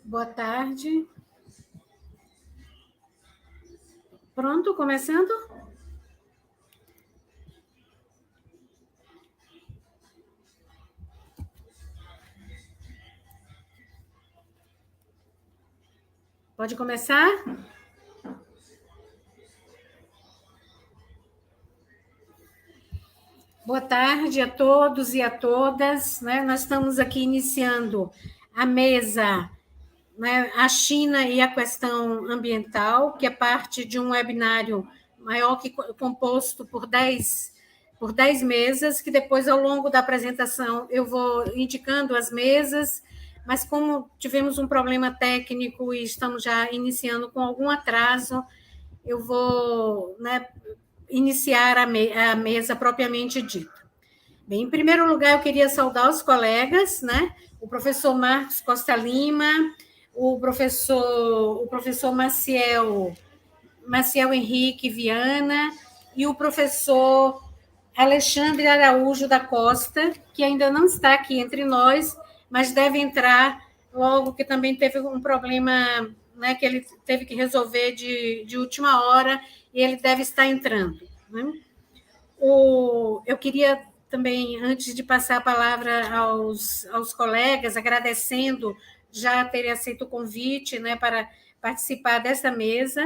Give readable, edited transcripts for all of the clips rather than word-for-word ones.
Boa tarde. Pronto, começando? Pode começar? Boa tarde a todos e a todas, né? Nós estamos aqui iniciando a mesa, né, a China e a questão ambiental, que é parte de um webinário maior que composto por 10 mesas, que depois, ao longo da apresentação, eu vou indicando as mesas, mas como tivemos um problema técnico e estamos já iniciando com algum atraso, eu vou, né, iniciar a mesa propriamente dita. Bem, em primeiro lugar, eu queria saudar os colegas, né? O professor Marcos Costa Lima, o professor Maciel Henrique Viana e o professor Alexandre Araújo da Costa, que ainda não está aqui entre nós, mas deve entrar logo, que também teve um problema, né, que ele teve que resolver de última hora, e ele deve estar entrando. Né? Eu queria também, antes de passar a palavra aos colegas, agradecendo já terem aceito o convite, né, para participar dessa mesa,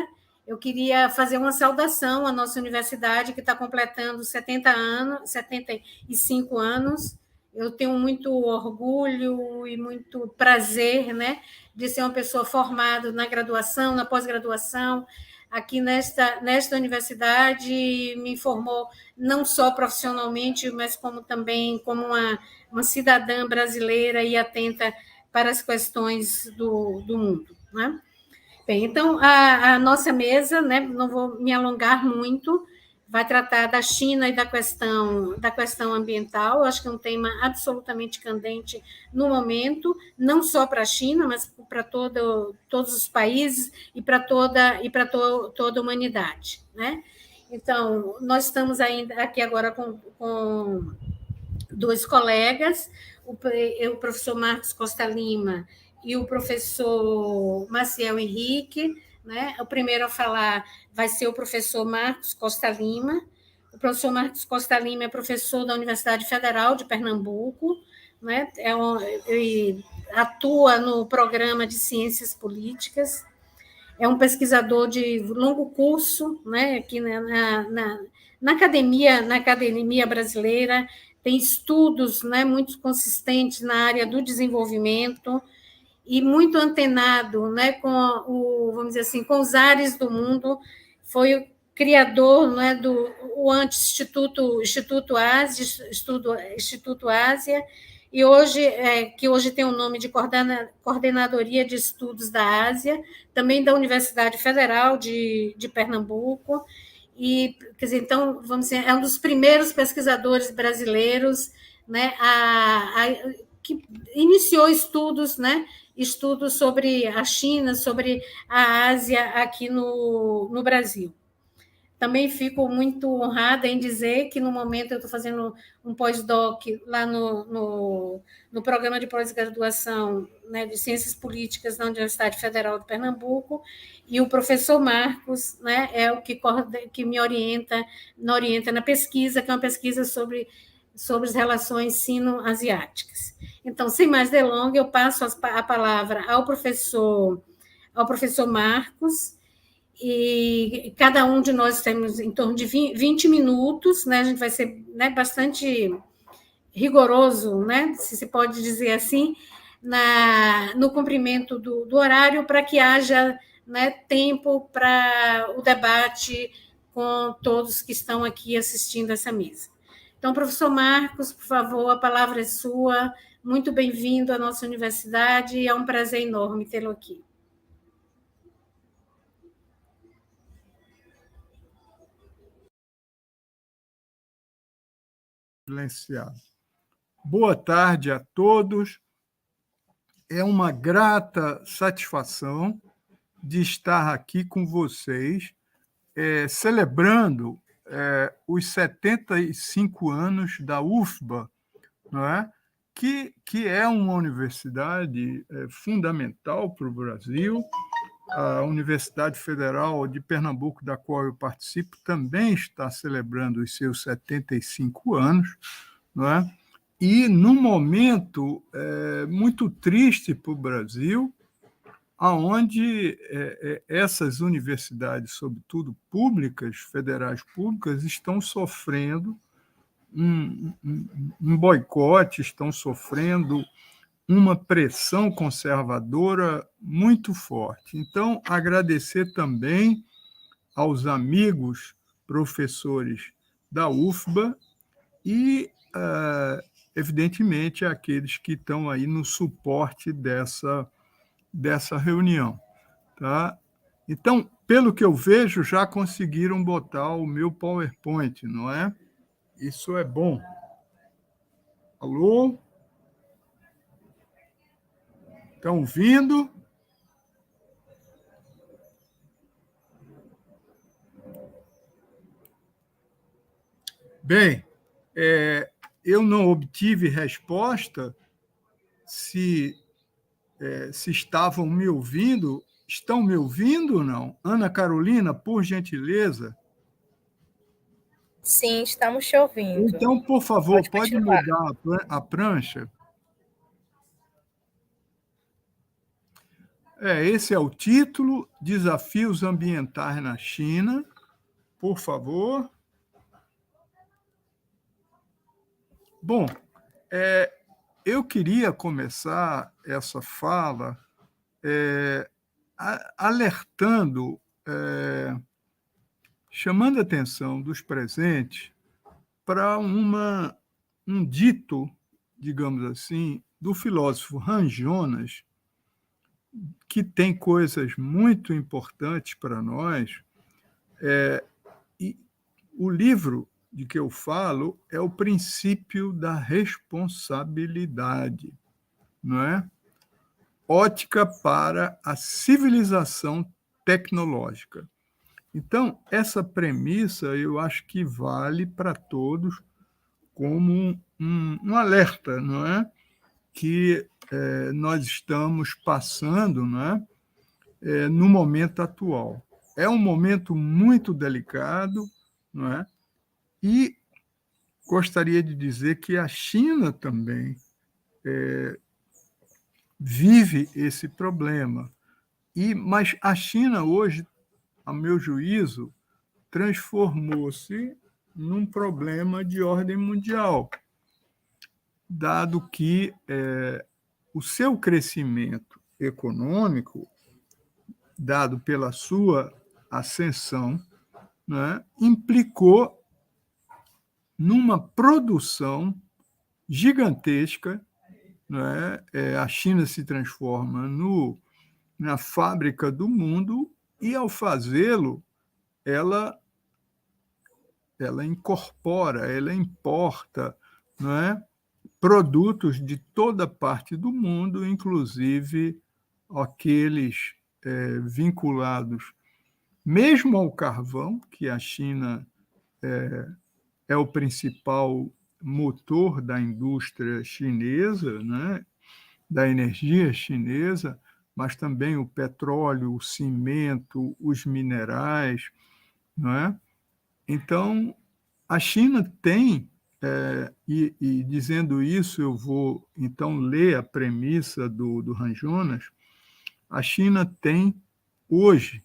eu queria fazer uma saudação à nossa universidade, que está completando 75 anos. Eu tenho muito orgulho e muito prazer, né, de ser uma pessoa formada na graduação, na pós-graduação, aqui nesta universidade, me formou não só profissionalmente, mas como também como uma cidadã brasileira e atenta para as questões do mundo. Né? Bem, então, a nossa mesa, né, não vou me alongar muito, vai tratar da China e da questão ambiental. Eu acho que é um tema absolutamente candente no momento, não só para a China, mas para todos os países e para toda a humanidade. Né? Então, nós estamos ainda aqui agora com dois colegas, o professor Marcos Costa Lima e o professor Maciel Henrique. Né? O primeiro a falar vai ser o professor Marcos Costa Lima. O professor Marcos Costa Lima é professor da Universidade Federal de Pernambuco, né? Atua no programa de Ciências Políticas, é um pesquisador de longo curso, né, aqui na academia brasileira, tem estudos, né, muito consistentes na área do desenvolvimento e muito antenado, né, vamos dizer assim, com os ares do mundo. Foi o criador, né, do o Instituto Ásia, Instituto Ásia, e que hoje tem o nome de Coordenadoria de Estudos da Ásia, também da Universidade Federal de Pernambuco, e, quer dizer, então, vamos dizer, é um dos primeiros pesquisadores brasileiros, né, que iniciou estudos, né, estudos sobre a China, sobre a Ásia aqui no Brasil. Também fico muito honrada em dizer que, no momento, eu estou fazendo um pós-doc lá no programa de pós-graduação, né, de Ciências Políticas da Universidade Federal de Pernambuco, e o professor Marcos, né, é o que me orienta na pesquisa, que é uma pesquisa sobre as relações sino-asiáticas. Então, sem mais delongas, eu passo a palavra ao professor Marcos, e cada um de nós temos em torno de 20 minutos, né? A gente vai ser, né, bastante rigoroso, né, se se pode dizer assim, no cumprimento do horário, para que haja, né, tempo para o debate com todos que estão aqui assistindo essa mesa. Então, professor Marcos, por favor, a palavra é sua. Muito bem-vindo à nossa universidade, e é um prazer enorme tê-lo aqui. Silenciado. Boa tarde a todos. É uma grata satisfação de estar aqui com vocês, celebrando os 75 anos da UFBA, não é? que é uma universidade fundamental para o Brasil. A Universidade Federal de Pernambuco, da qual eu participo, também está celebrando os seus 75 anos, não é? E num momento muito triste para o Brasil, onde essas universidades, sobretudo públicas, federais públicas, estão sofrendo um boicote, estão sofrendo uma pressão conservadora muito forte. Então, agradecer também aos amigos professores da UFBA e, evidentemente, àqueles que estão aí no suporte dessa reunião. Tá? Então, pelo que eu vejo, já conseguiram botar o meu PowerPoint, não é? Isso é bom. Alô? Estão ouvindo? Bem, eu não obtive resposta se estavam me ouvindo. Estão me ouvindo ou não? Ana Carolina, por gentileza. Sim, estamos te ouvindo. Então, por favor, pode mudar a prancha. Esse é o título, Desafios Ambientais na China. Por favor. Bom, eu queria começar essa fala alertando, chamando a atenção dos presentes para um dito, digamos assim, do filósofo Han Jonas, que tem coisas muito importantes para nós. E o livro de que eu falo é o princípio da responsabilidade, não é? Ótica para a civilização tecnológica. Então, essa premissa eu acho que vale para todos como um alerta, não é? Que nós estamos passando, não é? No momento atual. É um momento muito delicado, não é? E gostaria de dizer que a China também vive esse problema. Mas a China hoje, a meu juízo, transformou-se num problema de ordem mundial, dado que o seu crescimento econômico, dado pela sua ascensão, né, implicou numa produção gigantesca. Né? A China se transforma na fábrica do mundo e, ao fazê-lo, ela incorpora, ela importa, não é? Produtos de toda parte do mundo, inclusive aqueles vinculados mesmo ao carvão, que a China é o principal motor da indústria chinesa, né? Da energia chinesa, mas também o petróleo, o cimento, os minerais, não é? Então, a China tem, e dizendo isso, eu vou então ler a premissa do Han Jonas. A China tem hoje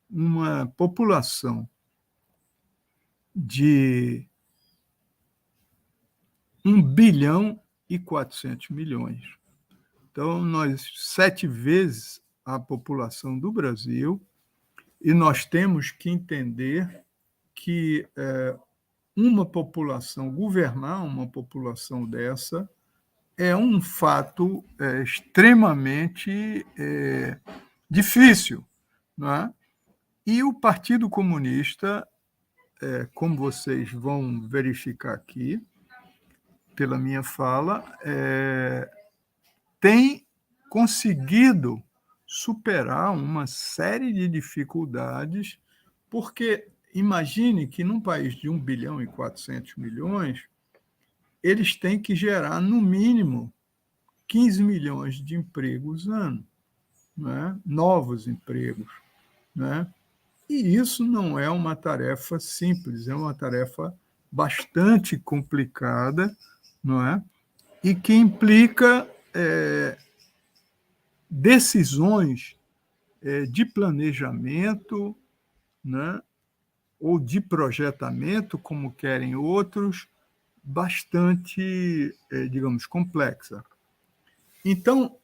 uma população de 1,4 bilhão. Então, nós 7 vezes a população do Brasil, e nós temos que entender que governar uma população dessa é um fato extremamente difícil, não é? E o Partido Comunista, como vocês vão verificar aqui, pela minha fala, tem conseguido superar uma série de dificuldades, porque imagine que num país de 1,4 bilhão, eles têm que gerar, no mínimo, 15 milhões de empregos ano, né? Novos empregos. Né? E isso não é uma tarefa simples, é uma tarefa bastante complicada, não é? E que implica decisões de planejamento, né? Ou de projetamento, como querem outros, bastante, digamos, complexa. Então,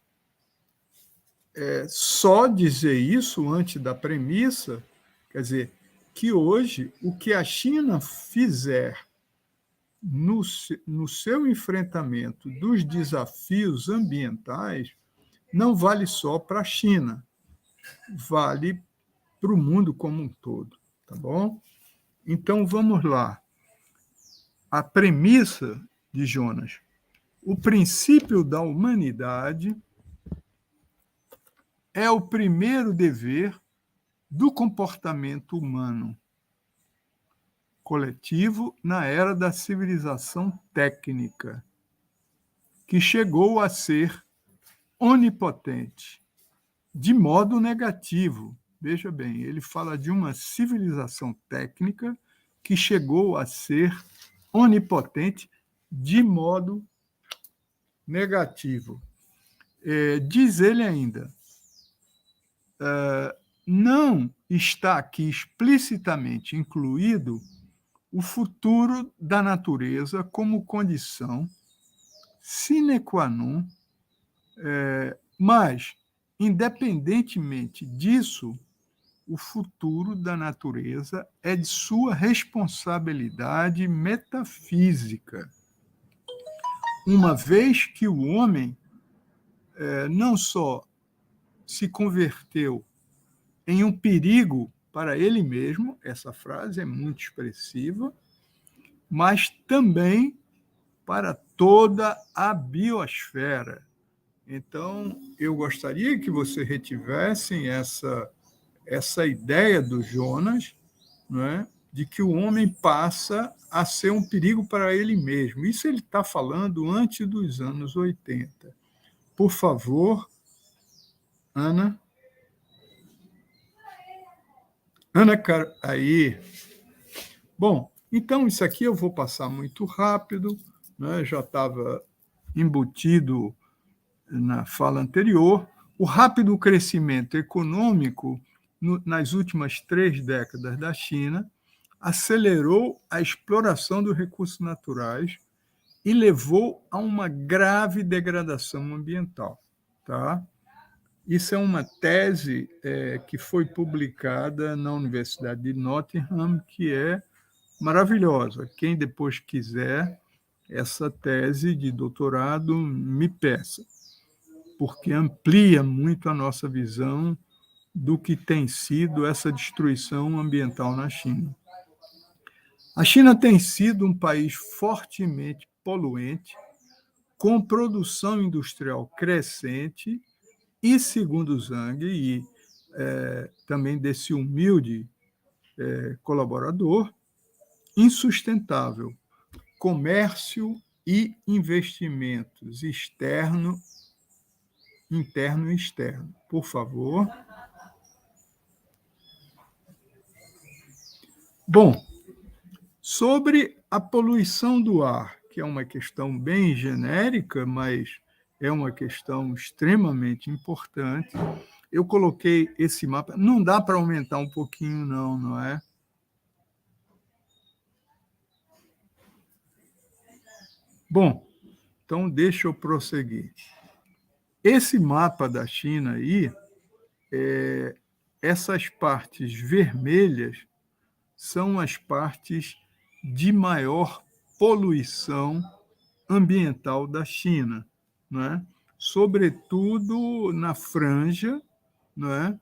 só dizer isso antes da premissa, quer dizer, que hoje o que a China fizer no seu enfrentamento dos desafios ambientais não vale só para a China, vale para o mundo como um todo, tá bom? Então vamos lá. A premissa de Jonas: o princípio da humanidade é o primeiro dever do comportamento humano coletivo na era da civilização técnica, que chegou a ser onipotente, de modo negativo. Veja bem, ele fala de uma civilização técnica que chegou a ser onipotente de modo negativo. Diz ele ainda, não está aqui explicitamente incluído o futuro da natureza como condição sine qua non, mas, independentemente disso, o futuro da natureza é de sua responsabilidade metafísica, uma vez que o homem não só se converteu em um perigo para ele mesmo, essa frase é muito expressiva, mas também para toda a biosfera. Então, eu gostaria que você retivessem essa ideia do Jonas, não é? De que o homem passa a ser um perigo para ele mesmo. Isso ele está falando antes dos anos 80. Por favor, Ana. Ana, aí. Bom, então isso aqui eu vou passar muito rápido, né? Já estava embutido na fala anterior. O rápido crescimento econômico nas últimas 3 décadas da China acelerou a exploração dos recursos naturais e levou a uma grave degradação ambiental. Tá? Isso é uma tese que foi publicada na Universidade de Nottingham, que é maravilhosa. Quem depois quiser essa tese de doutorado, me peça, porque amplia muito a nossa visão do que tem sido essa destruição ambiental na China. A China tem sido um país fortemente poluente, com produção industrial crescente e, segundo Zhang, e também desse humilde colaborador, insustentável. Comércio e investimentos interno e externo. Por favor. Bom, sobre a poluição do ar, que é uma questão bem genérica, mas é uma questão extremamente importante, eu coloquei esse mapa. Não dá para aumentar um pouquinho, não é? Bom, então deixa eu prosseguir. Esse mapa da China aí, essas partes vermelhas são as partes de maior poluição ambiental da China, não é? Sobretudo na Franja, não é?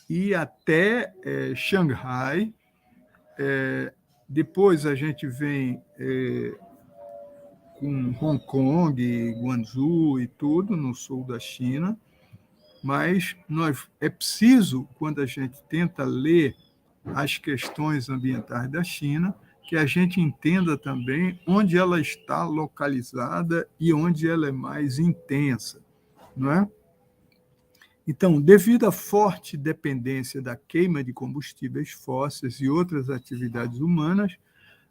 E até Xangai. Depois a gente vem com Hong Kong, Guangzhou e tudo, no sul da China, mas é preciso, quando a gente tenta ler as questões ambientais da China, que a gente entenda também onde ela está localizada e onde ela é mais intensa, não é? Então, devido à forte dependência da queima de combustíveis fósseis e outras atividades humanas,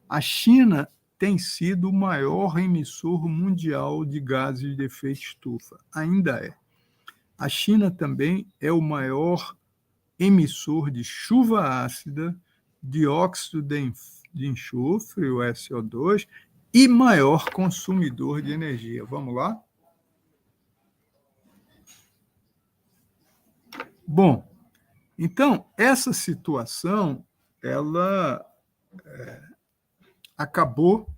a China tem sido o maior emissor mundial de gases de efeito estufa. Ainda é. A China também é o maior emissor de chuva ácida, dióxido de enxofre, o SO2, e maior consumidor de energia. Vamos lá? Bom, então, essa situação, ela acabou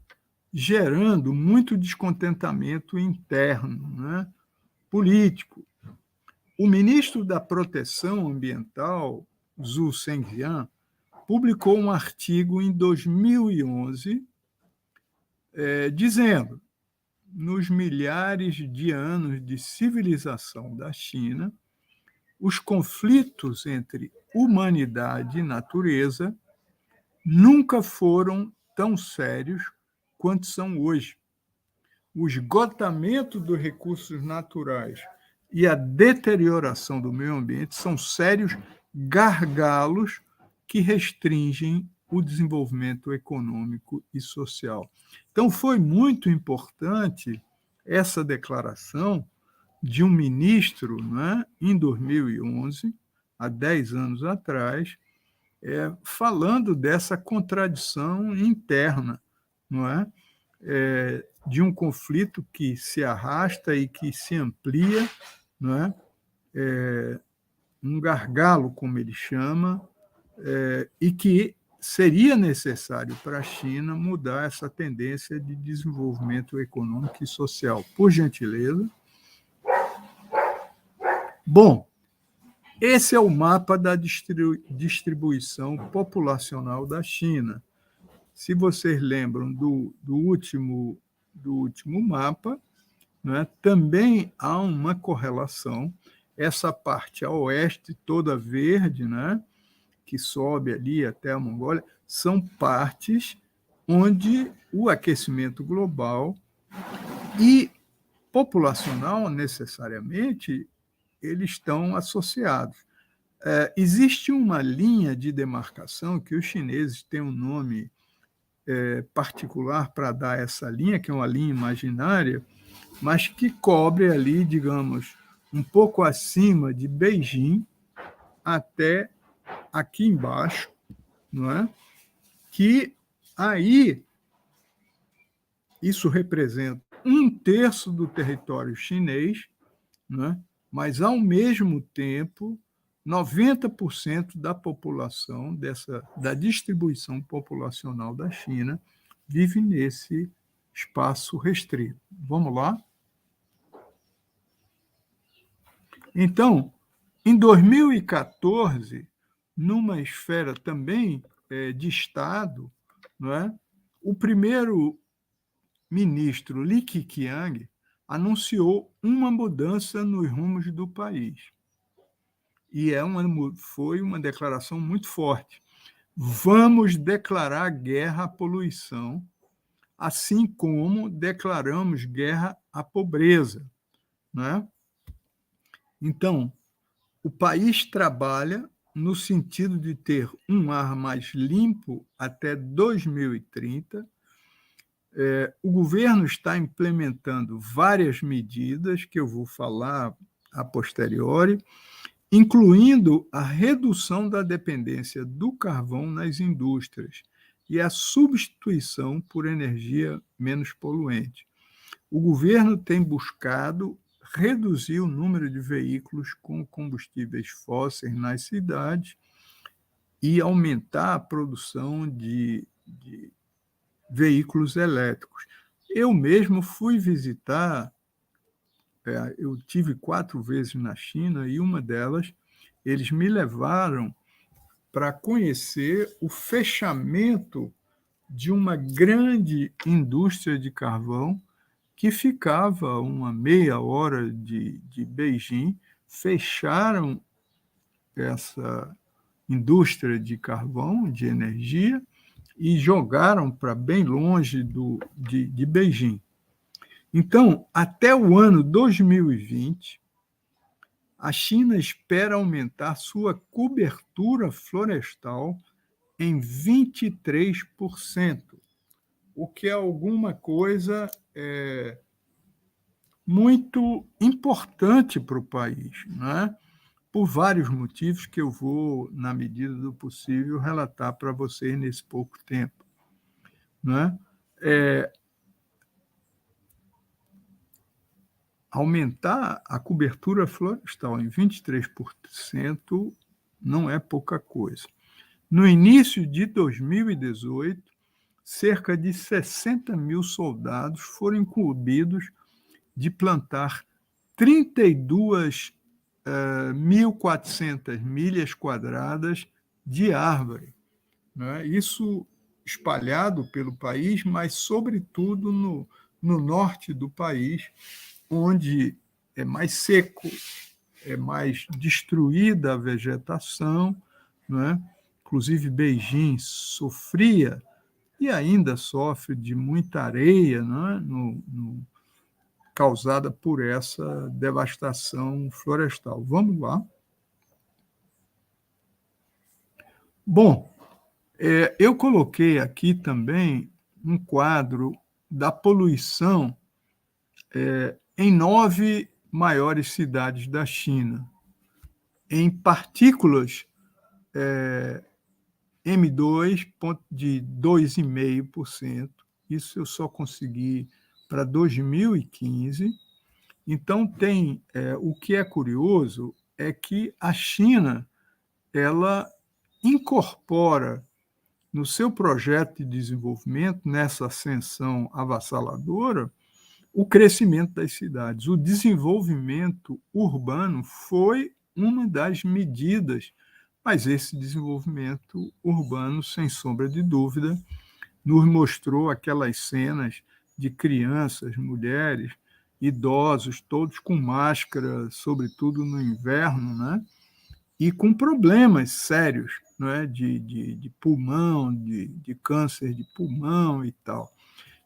gerando muito descontentamento interno, né, político. O ministro da Proteção Ambiental, Zhu Zhenjian, publicou um artigo em 2011 dizendo: nos milhares de anos de civilização da China, os conflitos entre humanidade e natureza nunca foram tão sérios quanto são hoje. O esgotamento dos recursos naturais e a deterioração do meio ambiente são sérios gargalos que restringem o desenvolvimento econômico e social. Então, foi muito importante essa declaração de um ministro, né, em 2011, há 10 anos atrás, falando dessa contradição interna, não é? De um conflito que se arrasta e que se amplia, não é? Um gargalo, como ele chama, e que seria necessário para a China mudar essa tendência de desenvolvimento econômico e social. Por gentileza. Bom, esse é o mapa da distribuição populacional da China. Se vocês lembram do último mapa, né, também há uma correlação. Essa parte a oeste, toda verde, né, que sobe ali até a Mongólia, são partes onde o aquecimento global e populacional, necessariamente, eles estão associados. Existe uma linha de demarcação que os chineses têm um nome particular para dar essa linha, que é uma linha imaginária, mas que cobre ali, digamos, um pouco acima de Beijing até aqui embaixo, não é? Que aí isso representa 1/3 do território chinês, não é? Mas, ao mesmo tempo, 90% da população, da distribuição populacional da China, vive nesse espaço restrito. Vamos lá? Então, em 2014, numa esfera também de Estado, não é? O primeiro-ministro Li Keqiang anunciou uma mudança nos rumos do país. E foi uma declaração muito forte. Vamos declarar guerra à poluição, assim como declaramos guerra à pobreza, né? Então, o país trabalha no sentido de ter um ar mais limpo até 2030. O governo está implementando várias medidas que eu vou falar a posteriori, incluindo a redução da dependência do carvão nas indústrias e a substituição por energia menos poluente. O governo tem buscado reduzir o número de veículos com combustíveis fósseis nas cidades e aumentar a produção de veículos elétricos. Eu mesmo fui visitar, eu tive 4 vezes na China, e uma delas, eles me levaram para conhecer o fechamento de uma grande indústria de carvão que ficava uma meia hora de Beijing. Fecharam essa indústria de carvão, de energia, e jogaram para bem longe de Beijing. Então, até o ano 2020, a China espera aumentar sua cobertura florestal em 23%, o que é alguma coisa muito importante para o país, né? Por vários motivos que eu vou, na medida do possível, relatar para vocês nesse pouco tempo, né? Aumentar a cobertura florestal em 23% não é pouca coisa. No início de 2018, cerca de 60 mil soldados foram incumbidos de plantar 32.400 milhas quadradas de árvore, né? Isso espalhado pelo país, mas, sobretudo, no norte do país, onde é mais seco, é mais destruída a vegetação, né? Inclusive Beijing sofria e ainda sofre de muita areia, né? Causada por essa devastação florestal. Vamos lá. Bom, eu coloquei aqui também um quadro da poluição em 9 maiores cidades da China, em partículas M2 de 2,5%. Isso eu só consegui para 2015. Então, o que é curioso é que a China ela incorpora no seu projeto de desenvolvimento, nessa ascensão avassaladora, o crescimento das cidades. O desenvolvimento urbano foi uma das medidas, mas esse desenvolvimento urbano, sem sombra de dúvida, nos mostrou aquelas cenas de crianças, mulheres, idosos, todos com máscara, sobretudo no inverno, né? E com problemas sérios, né? de pulmão, de câncer de pulmão e tal.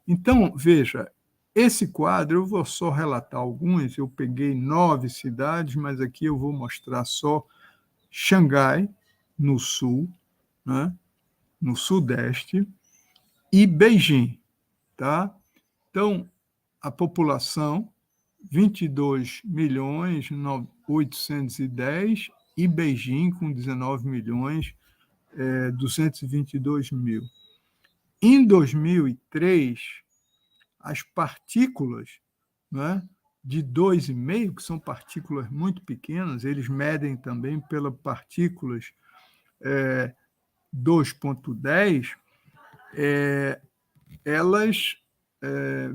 Então, veja, esse quadro, eu vou só relatar alguns, eu peguei 9 cidades, mas aqui eu vou mostrar só Xangai, no sul, né? No sudeste, e Beijing. Tá? Então, a população, 22.810.000, e Beijing com 19.222.000. Em 2003, as partículas, né, de 2,5, que são partículas muito pequenas, eles medem também pelas partículas 2,10, elas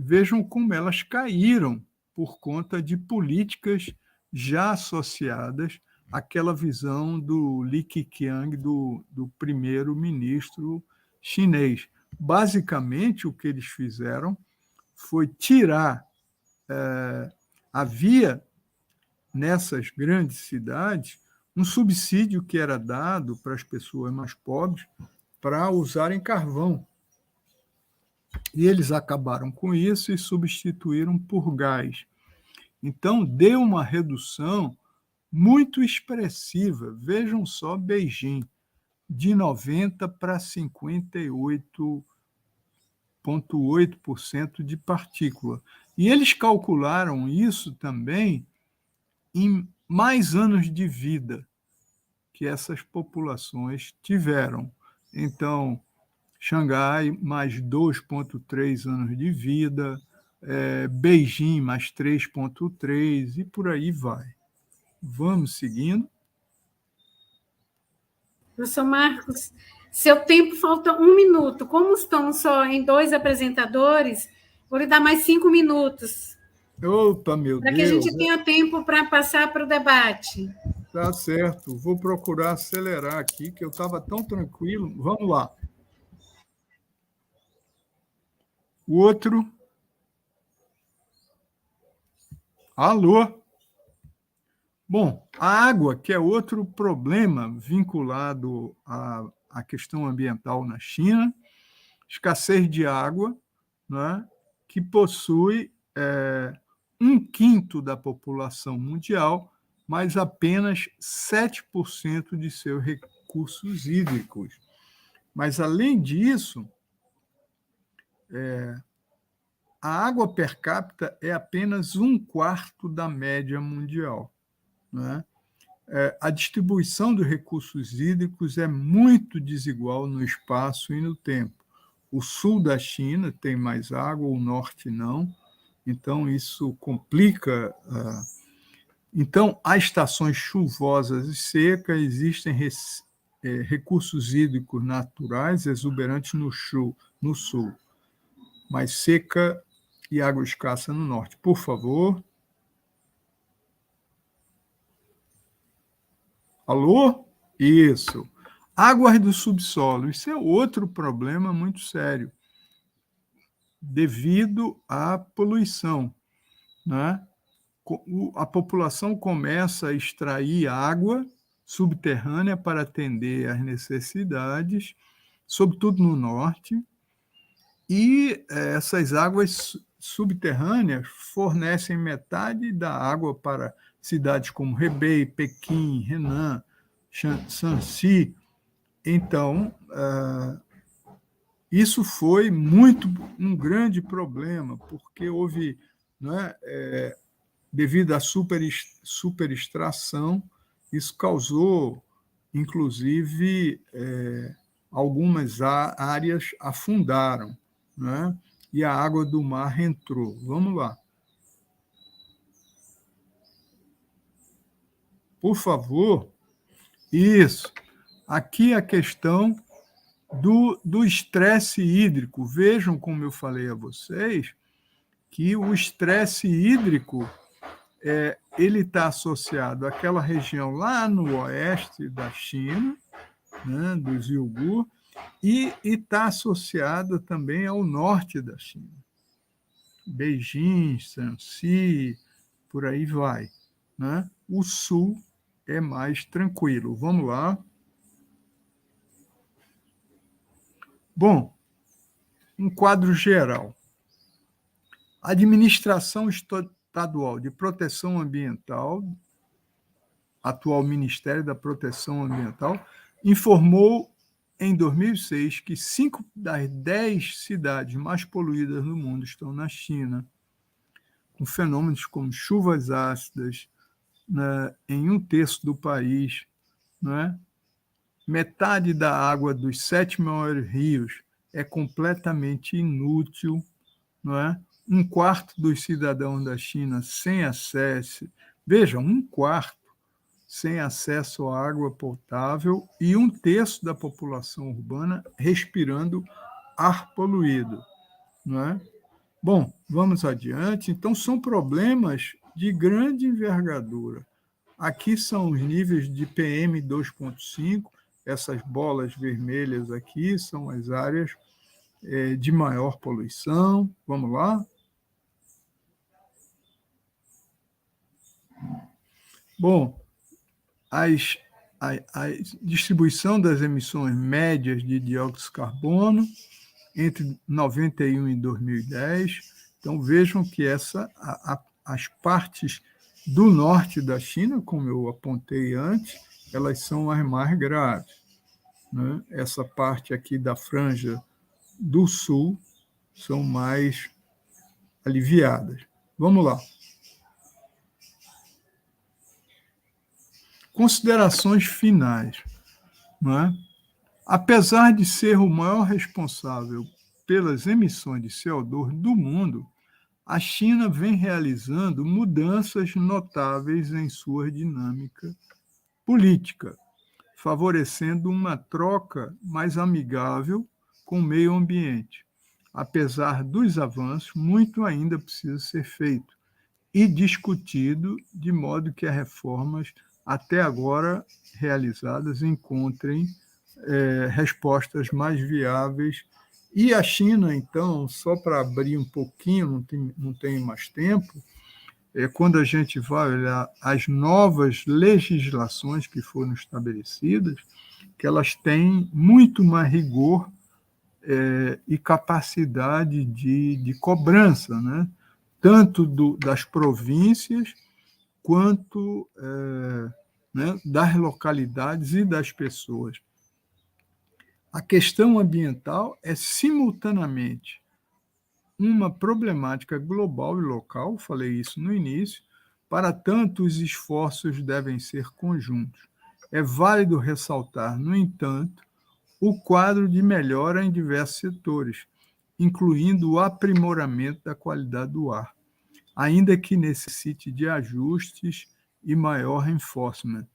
vejam como elas caíram por conta de políticas já associadas àquela visão do Li Keqiang, do primeiro-ministro chinês. Basicamente, o que eles fizeram foi tirar, havia nessas grandes cidades um subsídio que era dado para as pessoas mais pobres para usarem carvão. E eles acabaram com isso e substituíram por gás. Então, deu uma redução muito expressiva. Vejam só Beijing, de 90% para 58,8% de partícula. E eles calcularam isso também em mais anos de vida que essas populações tiveram. Então, Xangai, mais 2,3 anos de vida, Beijing, mais 3,3, e por aí vai. Vamos seguindo. Professor Marcos, seu tempo falta 1 minuto. Como estão só em 2 apresentadores, vou lhe dar mais 5 minutos. Opa, meu Deus! Para que a gente tenha tempo para passar para o debate. Tá certo, vou procurar acelerar aqui, que eu estava tão tranquilo. Vamos lá. O outro. Alô? Bom, a água, que é outro problema vinculado à questão ambiental na China, escassez de água, né, que possui 1/5 da população mundial, mas apenas 7% de seus recursos hídricos. Mas, além disso, a água per capita é apenas 1/4 da média mundial, né? A distribuição dos recursos hídricos é muito desigual no espaço e no tempo. O sul da China tem mais água, o norte não, então isso complica. Então, há estações chuvosas e secas, existem recursos hídricos naturais exuberantes no sul, mas seca e água escassa no norte. Por favor. Alô? Isso. Águas do subsolo. Isso é outro problema muito sério, devido à poluição, né? A população começa a extrair água subterrânea para atender às necessidades, sobretudo no norte, e essas águas subterrâneas fornecem metade da água para cidades como Hebei, Pequim, Henan, Shanxi. Então, isso foi um grande problema, porque houve, devido à superextração, isso causou, inclusive, algumas áreas afundaram, né? E a água do mar entrou. Vamos lá. Por favor. Isso. Aqui a questão do estresse hídrico. Vejam, como eu falei a vocês, que o estresse hídrico ele está associado àquela região lá no oeste da China, né, dos Uigur, e está associado também ao norte da China. Beijing, Shanxi, por aí vai, né? O sul é mais tranquilo. Vamos lá. Bom, um quadro geral. A Administração Estadual de Proteção Ambiental, atual Ministério da Proteção Ambiental, informou em 2006 que 5 das 10 cidades mais poluídas do mundo estão na China, com fenômenos como chuvas ácidas, né, em 1/3 do país, né? Metade da água dos 7 maiores rios é completamente inútil, não é? 1/4 dos cidadãos da China sem acesso, vejam, 1/4 sem acesso à água potável e 1/3 da população urbana respirando ar poluído, não é? Bom, vamos adiante. Então, são problemas de grande envergadura. Aqui são os níveis de PM2,5, essas bolas vermelhas aqui são as áreas de maior poluição. Vamos lá? Bom, a distribuição das emissões médias de dióxido de carbono entre 91 e 2010. Então, vejam que as partes do norte da China, como eu apontei antes, elas são as mais graves, né? Essa parte aqui da franja do sul são mais aliviadas. Vamos lá. Considerações finais, não é? Apesar de ser o maior responsável pelas emissões de CO2 do mundo, a China vem realizando mudanças notáveis em sua dinâmica política, favorecendo uma troca mais amigável com o meio ambiente. Apesar dos avanços, muito ainda precisa ser feito e discutido, de modo que as reformas até agora realizadas encontrem respostas mais viáveis. E a China, então, só para abrir um pouquinho, não tem mais tempo, quando a gente vai olhar as novas legislações que foram estabelecidas, que elas têm muito mais rigor e capacidade de cobrança, né? Tanto das províncias quanto né, das localidades e das pessoas. A questão ambiental é simultaneamente uma problemática global e local, falei isso no início, para tanto os esforços devem ser conjuntos. É válido ressaltar, no entanto, o quadro de melhora em diversos setores, incluindo o aprimoramento da qualidade do ar, ainda que necessite de ajustes e maior enforcement.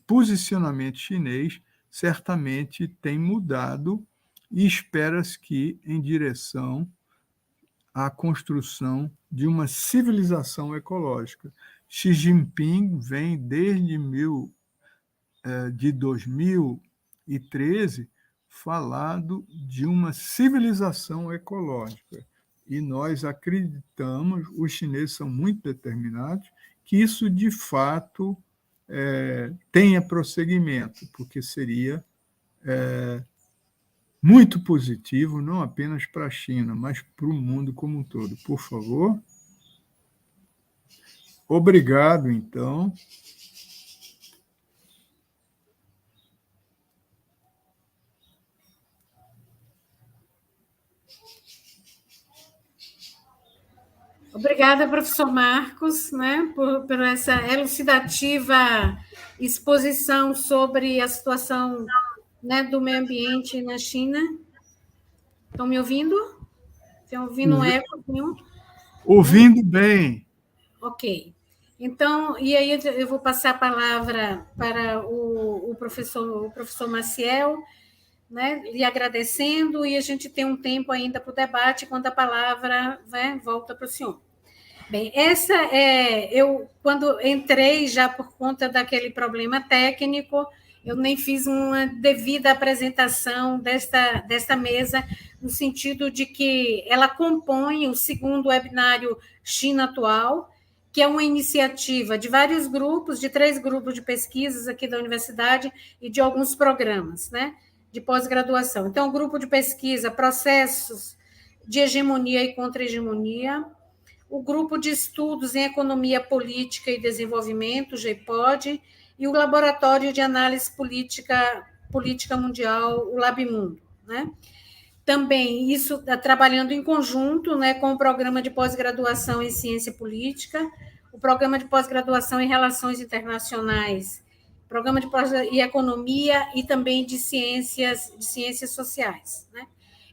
Posicionamento chinês certamente tem mudado e espera-se que em direção à construção de uma civilização ecológica. Xi Jinping vem desde 2013 falado de uma civilização ecológica. E nós acreditamos, os chineses são muito determinados, que isso, de fato, tenha prosseguimento, porque seria muito positivo, não apenas para a China, mas para o mundo como um todo. Por favor. Obrigado, então. Obrigada, professor Marcos, né, por essa elucidativa exposição sobre a situação, né, do meio ambiente na China. Estão me ouvindo? Estão ouvindo um eco? Ouvindo bem. Ok. Então, e aí eu vou passar a palavra para o professor Maciel, né, lhe agradecendo, e a gente tem um tempo ainda para o debate, quando a palavra, né, volta para o senhor. Bem, eu quando entrei, já por conta daquele problema técnico, eu nem fiz uma devida apresentação desta mesa, no sentido de que ela compõe o segundo webinário China Atual, que é uma iniciativa de vários grupos, de 3 grupos de pesquisas aqui da universidade e de alguns programas, né, de pós-graduação. Então, o grupo de pesquisa Processos de Hegemonia e Contra-Hegemonia, o Grupo de Estudos em Economia Política e Desenvolvimento, o GEPOD, e o Laboratório de Análise Política Mundial, o LabMundo, né? Também isso trabalhando em conjunto, né, com o programa de pós-graduação em Ciência Política, o programa de pós-graduação em Relações Internacionais, programa de pós em Economia e também de Ciências Sociais, né?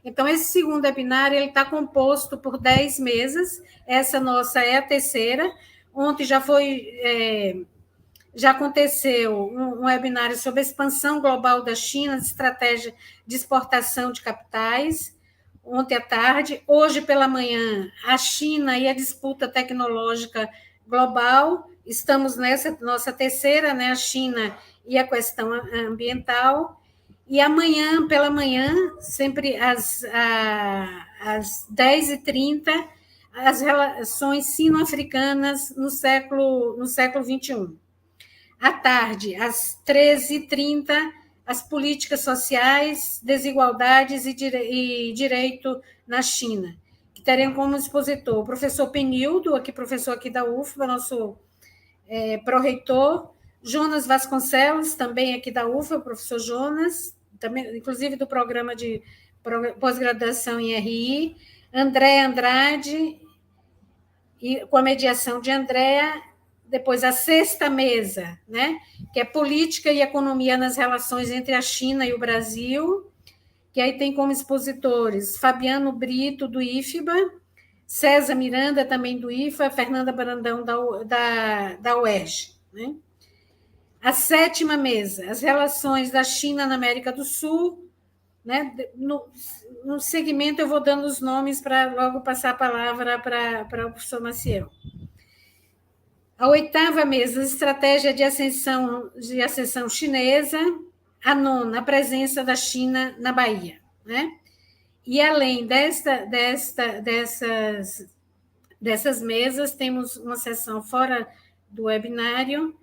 Então, esse segundo webinar está composto por 10 mesas, essa nossa é a terceira. Ontem já aconteceu um webinário sobre a expansão global da China, estratégia de exportação de capitais, ontem à tarde. Hoje pela manhã, a China e a disputa tecnológica global, estamos nessa nossa terceira, né, a China e a questão ambiental. E amanhã, pela manhã, sempre às 10h30, as relações sino-africanas no século XXI. À tarde, às 13h30, as políticas sociais, desigualdades e direito na China, que teremos como expositor o professor Penildo, professor aqui da UFBA, nosso pró-reitor, Jonas Vasconcelos, também aqui da UFBA, o professor Jonas, também, inclusive do programa de pós-graduação em RI, André Andrade, e com a mediação de Andréa, depois a sexta mesa, né, que é Política e Economia nas Relações entre a China e o Brasil, que aí tem como expositores Fabiano Brito, do IFBA, César Miranda, também do IFA, Fernanda Brandão, da UERJ. Né? A sétima mesa, as relações da China na América do Sul. Né? No segmento, eu vou dando os nomes para logo passar a palavra para o professor Maciel. A oitava mesa, estratégia de ascensão chinesa. A nona, a presença da China na Bahia. Né? E, além dessas mesas, temos uma sessão fora do webinário,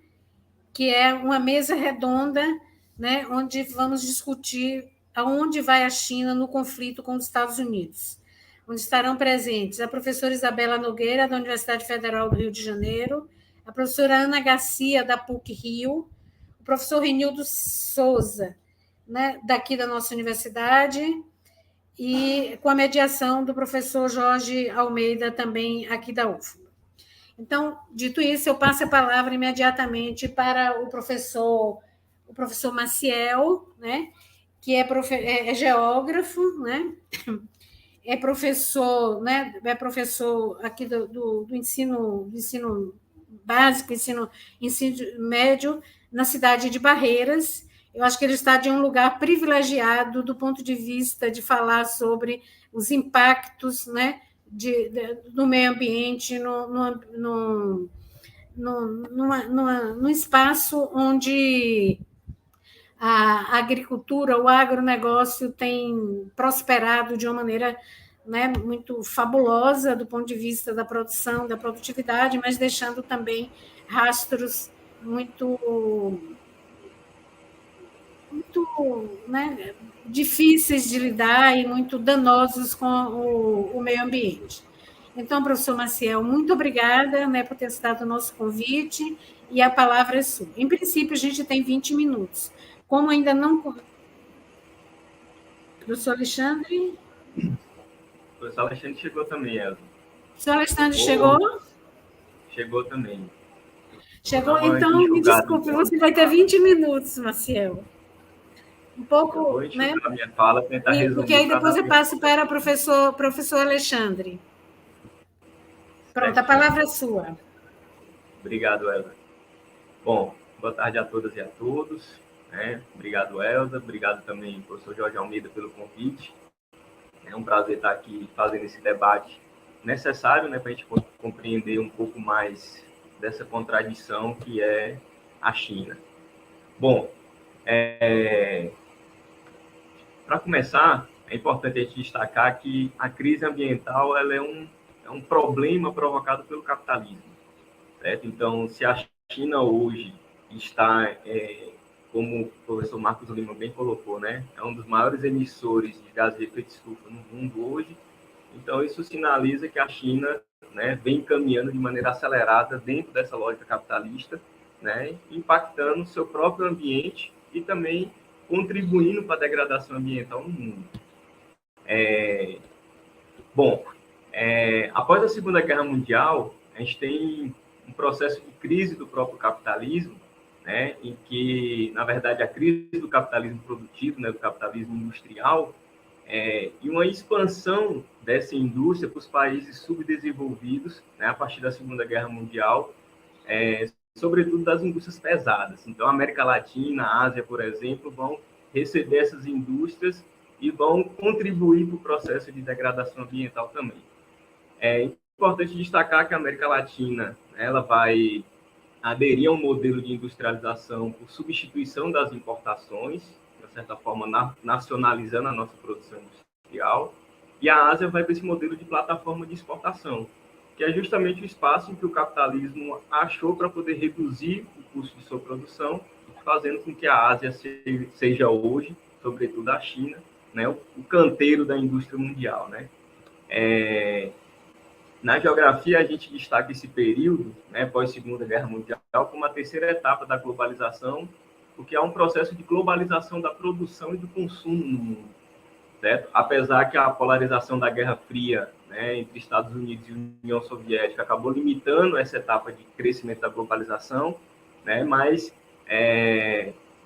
que é uma mesa redonda né, onde vamos discutir aonde vai a China no conflito com os Estados Unidos, onde estarão presentes a professora Isabela Nogueira, da Universidade Federal do Rio de Janeiro, a professora Ana Garcia, da PUC-Rio, o professor Renildo Souza, né, daqui da nossa universidade, e com a mediação do professor Jorge Almeida, também aqui da UFBA. Então, dito isso, eu passo a palavra imediatamente para o professor Maciel, né, que é geógrafo, né, é professor aqui do ensino básico, ensino médio, na cidade de Barreiras. Eu acho que ele está de um lugar privilegiado do ponto de vista de falar sobre os impactos, né, do meio ambiente num espaço onde a agricultura, o agronegócio tem prosperado de uma maneira, né, muito fabulosa do ponto de vista da produção, da produtividade, mas deixando também rastros muito, né, difíceis de lidar e muito danosos com o meio ambiente. Então, professor Maciel, muito obrigada, né, por ter aceitado o nosso convite, e a palavra é sua. Em princípio, a gente tem 20 minutos. Como ainda não. Professor Alexandre? O professor Alexandre chegou também, Elza. O professor Alexandre chegou? Chegou também. Chegou, então, me desculpe, você vai ter 20 minutos, Maciel. Um pouco, eu vou enxugar, né? A minha fala, tentar resumir. Porque aí depois eu passo para o professor Alexandre. Pronto, a palavra é sua. Obrigado, Elza. Bom, boa tarde a todas e a todos. Né? Obrigado, Elza. Obrigado também, professor Jorge Almeida, pelo convite. É um prazer estar aqui fazendo esse debate necessário, né, para a gente compreender um pouco mais dessa contradição que é a China. Bom, para começar, é importante a gente destacar que a crise ambiental ela é um problema provocado pelo capitalismo. Certo? Então, se a China hoje está, como o professor Marcos Lima bem colocou, né, é um dos maiores emissores de gases de efeito estufa no mundo hoje, então isso sinaliza que a China, né, vem caminhando de maneira acelerada dentro dessa lógica capitalista, né, impactando o seu próprio ambiente e também contribuindo para a degradação ambiental no mundo. Após a Segunda Guerra Mundial, a gente tem um processo de crise do próprio capitalismo, né, em que, na verdade, a crise do capitalismo produtivo, né, do capitalismo industrial, e uma expansão dessa indústria para os países subdesenvolvidos, né, a partir da Segunda Guerra Mundial, sobretudo das indústrias pesadas. Então, a América Latina, a Ásia, por exemplo, vão receber essas indústrias e vão contribuir para o processo de degradação ambiental também. É importante destacar que a América Latina ela vai aderir a um modelo de industrialização por substituição das importações, de certa forma nacionalizando a nossa produção industrial, e a Ásia vai para esse modelo de plataforma de exportação, que é justamente o espaço em que o capitalismo achou para poder reduzir o custo de sua produção, fazendo com que a Ásia seja hoje, sobretudo a China, né, o canteiro da indústria mundial, né? Na geografia, a gente destaca esse período, né, pós-Segunda Guerra Mundial, como a terceira etapa da globalização, porque há um processo de globalização da produção e do consumo no mundo, certo? Apesar que a polarização da Guerra Fria, né, entre Estados Unidos e União Soviética acabou limitando essa etapa de crescimento da globalização, né, mas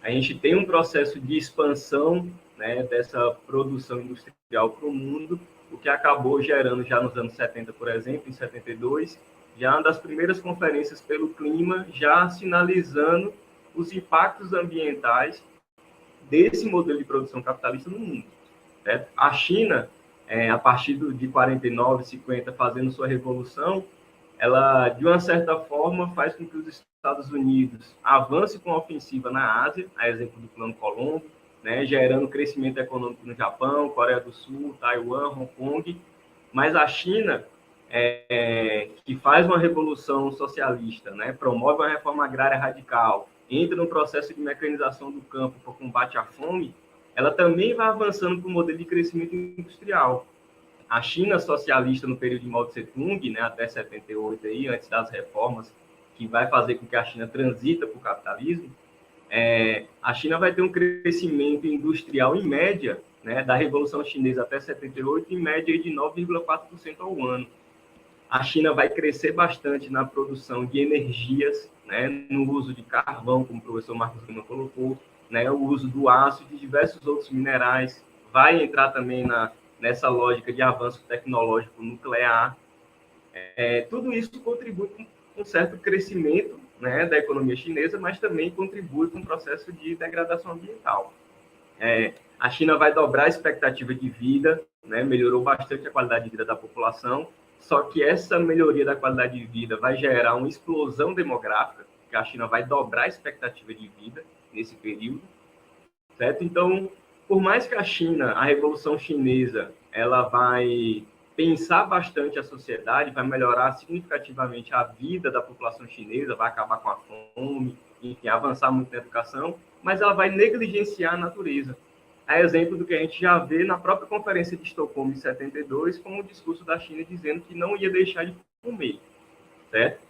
a gente tem um processo de expansão, né, dessa produção industrial para o mundo, o que acabou gerando já nos anos 70, por exemplo, em 72, já uma das primeiras conferências pelo clima, já sinalizando os impactos ambientais desse modelo de produção capitalista no mundo. Certo? A China, a partir de 49, 50, fazendo sua revolução, ela, de uma certa forma, faz com que os Estados Unidos avancem com a ofensiva na Ásia, a exemplo do Plano Colombo, né, gerando crescimento econômico no Japão, Coreia do Sul, Taiwan, Hong Kong, mas a China, que faz uma revolução socialista, né, promove uma reforma agrária radical, entra no processo de mecanização do campo para combate à fome, ela também vai avançando para o modelo de crescimento industrial. A China socialista no período de Mao Tse-tung, né, até 78, aí, antes das reformas, que vai fazer com que a China transita para o capitalismo, a China vai ter um crescimento industrial em média, né, da Revolução Chinesa até 78, em média de 9,4% ao ano. A China vai crescer bastante na produção de energias, né, no uso de carvão, como o professor Marcos Lima colocou, né, o uso do aço e de diversos outros minerais, vai entrar também nessa lógica de avanço tecnológico nuclear. Tudo isso contribui com um certo crescimento, né, da economia chinesa, mas também contribui com o processo de degradação ambiental. A China vai dobrar a expectativa de vida, né, melhorou bastante a qualidade de vida da população, só que essa melhoria da qualidade de vida vai gerar uma explosão demográfica, que a China vai dobrar a expectativa de vida nesse período, certo? Então, por mais que a China, a Revolução Chinesa, ela vai pensar bastante a sociedade, vai melhorar significativamente a vida da população chinesa, vai acabar com a fome, enfim, avançar muito na educação, mas ela vai negligenciar a natureza. É exemplo do que a gente já vê na própria Conferência de Estocolmo em 72, com o discurso da China dizendo que não ia deixar de comer, certo?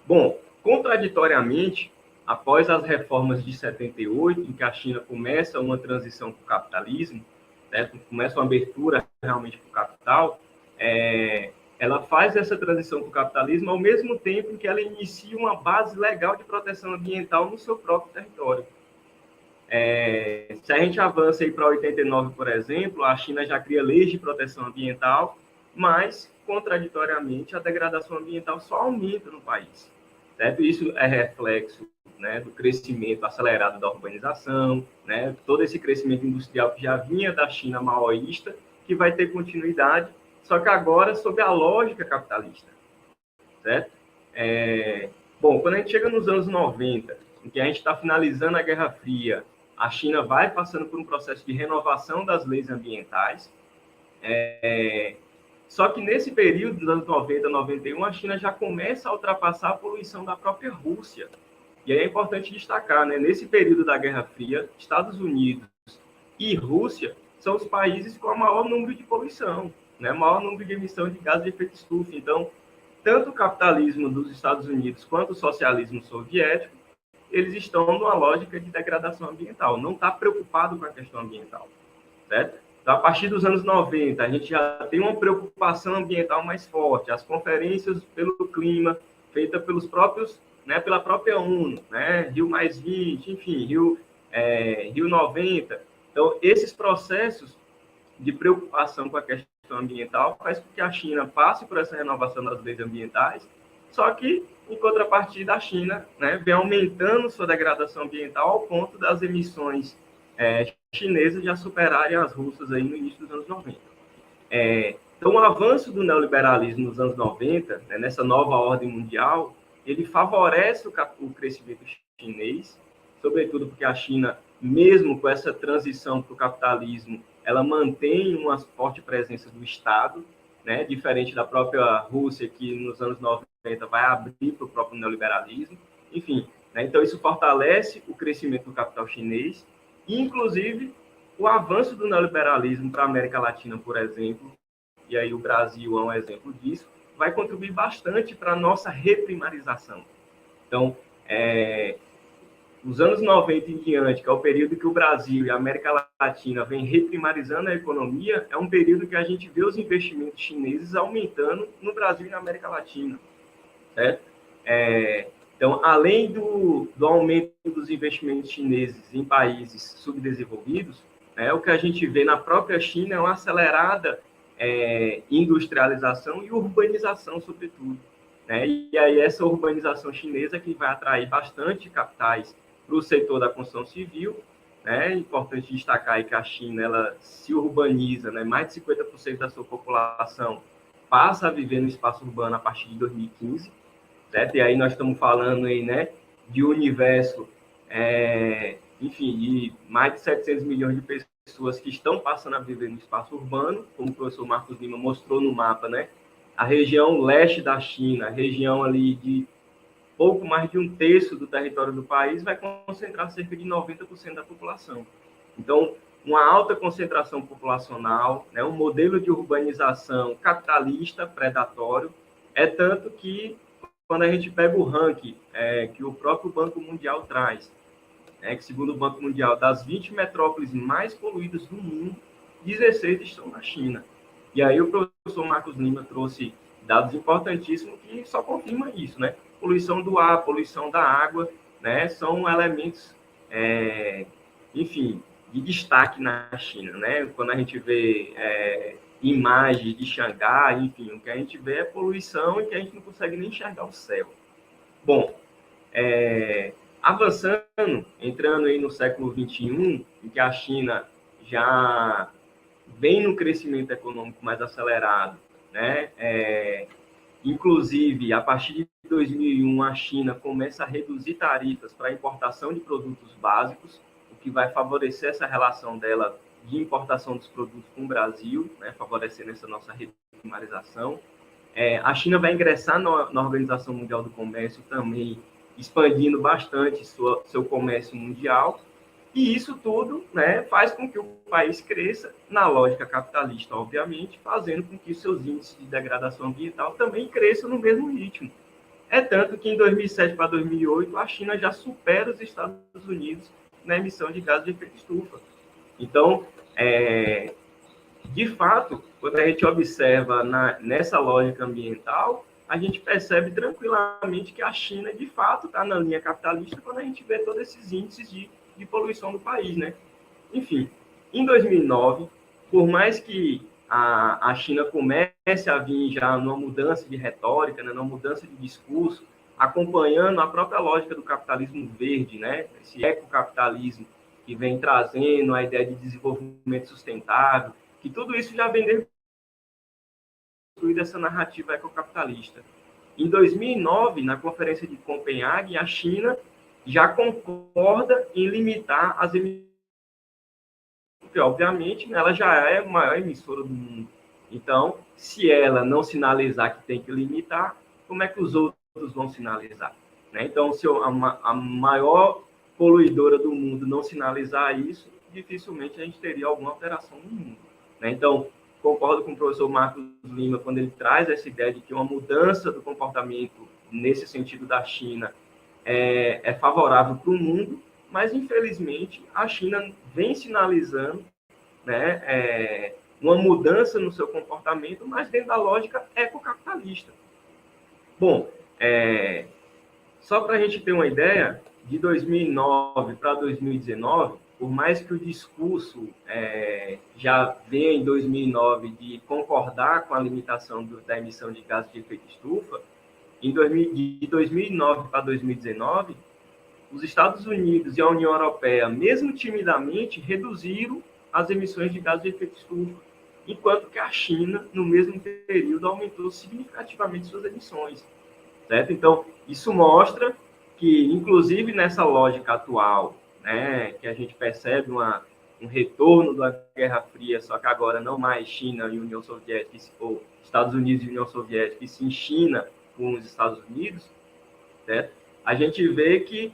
Bom, contraditoriamente, após as reformas de 78, em que a China começa uma transição para o capitalismo, né, começa uma abertura realmente para o capital, ela faz essa transição para o capitalismo ao mesmo tempo que ela inicia uma base legal de proteção ambiental no seu próprio território. Se a gente avança aí para 89, por exemplo, a China já cria leis de proteção ambiental, mas, contraditoriamente, a degradação ambiental só aumenta no país. Certo? Isso é reflexo, né, do crescimento acelerado da urbanização, né, todo esse crescimento industrial que já vinha da China maoísta, que vai ter continuidade, só que agora sob a lógica capitalista. Certo? Bom, quando a gente chega nos anos 90, em que a gente está finalizando a Guerra Fria, a China vai passando por um processo de renovação das leis ambientais. Só que nesse período, dos anos 90, 91, a China já começa a ultrapassar a poluição da própria Rússia. E aí é importante destacar, né, nesse período da Guerra Fria, Estados Unidos e Rússia são os países com o maior número de poluição, né, maior número de emissão de gases de efeito estufa. Então, tanto o capitalismo dos Estados Unidos quanto o socialismo soviético, eles estão numa lógica de degradação ambiental, não está preocupado com a questão ambiental, certo? Então, a partir dos anos 90, a gente já tem uma preocupação ambiental mais forte, as conferências pelo clima, feitas pelos próprios, né, pela própria ONU, né, Rio+20, enfim, Rio 90. Então, esses processos de preocupação com a questão ambiental faz com que a China passe por essa renovação das leis ambientais, só que, em contrapartida, a China, né, vem aumentando sua degradação ambiental ao ponto das emissões chinesas já superarem as russas aí no início dos anos 90. Então, o avanço do neoliberalismo nos anos 90, né, nessa nova ordem mundial, ele favorece o crescimento chinês, sobretudo porque a China, mesmo com essa transição para o capitalismo, ela mantém uma forte presença do Estado, né, diferente da própria Rússia, que nos anos 90 vai abrir para o próprio neoliberalismo. Enfim, né, então isso fortalece o crescimento do capital chinês, e, inclusive, o avanço do neoliberalismo para a América Latina, por exemplo, e aí o Brasil é um exemplo disso, vai contribuir bastante para a nossa reprimarização. Então, os anos 90 em diante, que é o período que o Brasil e a América Latina vem reprimarizando a economia, é um período que a gente vê os investimentos chineses aumentando no Brasil e na América Latina. Certo? Então, além do aumento dos investimentos chineses em países subdesenvolvidos, o que a gente vê na própria China é uma acelerada industrialização e urbanização, sobretudo. Né? E aí essa urbanização chinesa que vai atrair bastante capitais para o setor da construção civil. É importante destacar aí que a China ela se urbaniza, né? Mais de 50% da sua população passa a viver no espaço urbano a partir de 2015. Certo? E aí nós estamos falando aí, né, de um universo, enfim, de mais de 700 milhões de pessoas que estão passando a viver no espaço urbano, como o professor Marcos Lima mostrou no mapa, né? A região leste da China, a região ali de pouco mais de 1/3 do território do país, vai concentrar cerca de 90% da população. Então, uma alta concentração populacional, né, um modelo de urbanização capitalista, predatório, é tanto que, quando a gente pega o ranking que o próprio Banco Mundial traz, que segundo o Banco Mundial, das 20 metrópoles mais poluídas do mundo, 16 estão na China. E aí o professor Marcos Lima trouxe dados importantíssimos que só confirmam isso, né? Poluição do ar, poluição da água, né? São elementos, enfim, de destaque na China, né? Quando a gente vê imagens de Xangai, enfim, o que a gente vê é poluição e que a gente não consegue nem enxergar o céu. Bom, avançando, entrando aí no século XXI, em que a China já vem no crescimento econômico mais acelerado, né? Inclusive, a partir de 2001, a China começa a reduzir tarifas para a importação de produtos básicos, o que vai favorecer essa relação dela de importação dos produtos com o Brasil, né? Favorecendo essa nossa reprimarização. A China vai ingressar na Organização Mundial do Comércio também, expandindo bastante seu comércio mundial, e isso tudo, né, faz com que o país cresça na lógica capitalista, obviamente, fazendo com que seus índices de degradação ambiental também cresçam no mesmo ritmo. É tanto que em 2007 para 2008, a China já supera os Estados Unidos na emissão de gases de efeito estufa. Então, de fato, quando a gente observa nessa lógica ambiental, a gente percebe tranquilamente que a China, de fato, está na linha capitalista quando a gente vê todos esses índices de poluição do país, né? Enfim, em 2009, por mais que a China comece a vir já numa mudança de retórica, né, numa mudança de discurso, acompanhando a própria lógica do capitalismo verde, né? Esse ecocapitalismo que vem trazendo a ideia de desenvolvimento sustentável, que tudo isso já vem construído essa narrativa ecocapitalista. Em 2009, na Conferência de Copenhague, a China já concorda em limitar as emissões, porque, obviamente, ela já é a maior emissora do mundo. Então, se ela não sinalizar que tem que limitar, como é que os outros vão sinalizar? Né? Então, se a maior poluidora do mundo não sinalizar isso, dificilmente a gente teria alguma alteração no mundo. Né? Então, concordo com o professor Marcos Lima quando ele traz essa ideia de que uma mudança do comportamento nesse sentido da China é favorável para o mundo, mas, infelizmente, a China vem sinalizando, né, uma mudança no seu comportamento, mas dentro da lógica ecocapitalista. Bom, só para a gente ter uma ideia, de 2009 para 2019, por mais que o discurso já venha em 2009 de concordar com a limitação da emissão de gases de efeito estufa, de 2009 para 2019, os Estados Unidos e a União Europeia, mesmo timidamente, reduziram as emissões de gases de efeito estufa, enquanto que a China, no mesmo período, aumentou significativamente suas emissões. Certo? Então, isso mostra que, inclusive nessa lógica atual, né, que a gente percebe um retorno da Guerra Fria, só que agora não mais China e União Soviética, ou Estados Unidos e União Soviética, e sim China com os Estados Unidos, certo? A gente vê que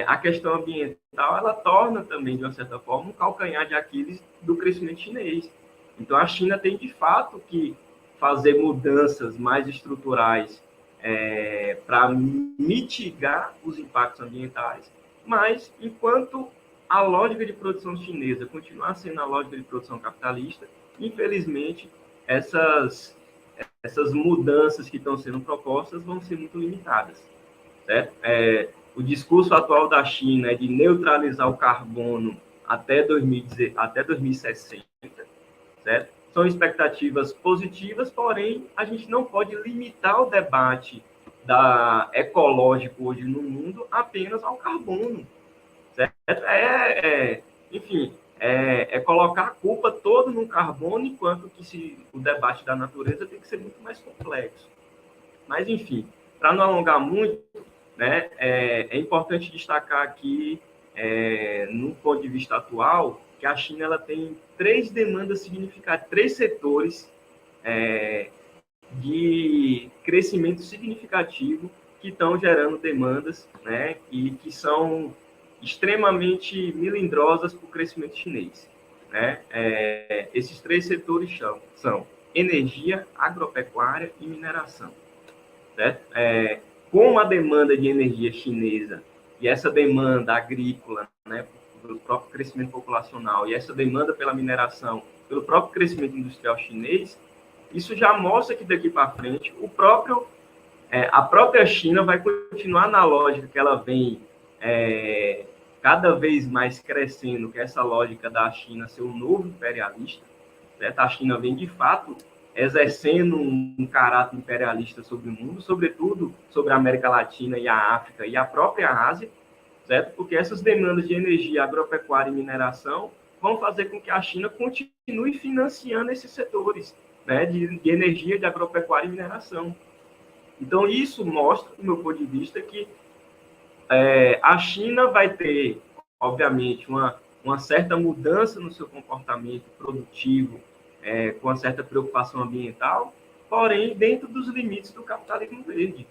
a questão ambiental, ela torna também, de uma certa forma, um calcanhar de Aquiles do crescimento chinês. Então, a China tem, de fato, que fazer mudanças mais estruturais para mitigar os impactos ambientais, mas, enquanto a lógica de produção chinesa continuar sendo a lógica de produção capitalista, infelizmente, essas mudanças que estão sendo propostas vão ser muito limitadas. Certo? O discurso atual da China é de neutralizar o carbono até 2060, certo? São expectativas positivas, porém, a gente não pode limitar o debate ecológico hoje no mundo apenas ao carbono, certo? Enfim, colocar a culpa toda no carbono, enquanto que o debate da natureza tem que ser muito mais complexo. Mas, enfim, para não alongar muito, né, é importante destacar aqui, no ponto de vista atual, que a China ela tem 3 demandas significativas, 3 setores de crescimento significativo que estão gerando demandas, né, e que são extremamente melindrosas para o crescimento chinês, né? Esses três setores são energia, agropecuária e mineração, certo? Com a demanda de energia chinesa e essa demanda agrícola, né, pelo próprio crescimento populacional, e essa demanda pela mineração, pelo próprio crescimento industrial chinês, isso já mostra que daqui para frente a própria China vai continuar na lógica que ela vem cada vez mais crescendo, que é essa lógica da China ser um novo imperialista, certo? A China vem, de fato, exercendo um caráter imperialista sobre o mundo, sobretudo sobre a América Latina e a África e a própria Ásia, certo? Porque essas demandas de energia, agropecuária e mineração vão fazer com que a China continue financiando esses setores, né, de energia, de agropecuária e mineração. Então, isso mostra, do meu ponto de vista, que a China vai ter, obviamente, uma certa mudança no seu comportamento produtivo, com uma certa preocupação ambiental, porém, dentro dos limites do capitalismo verde.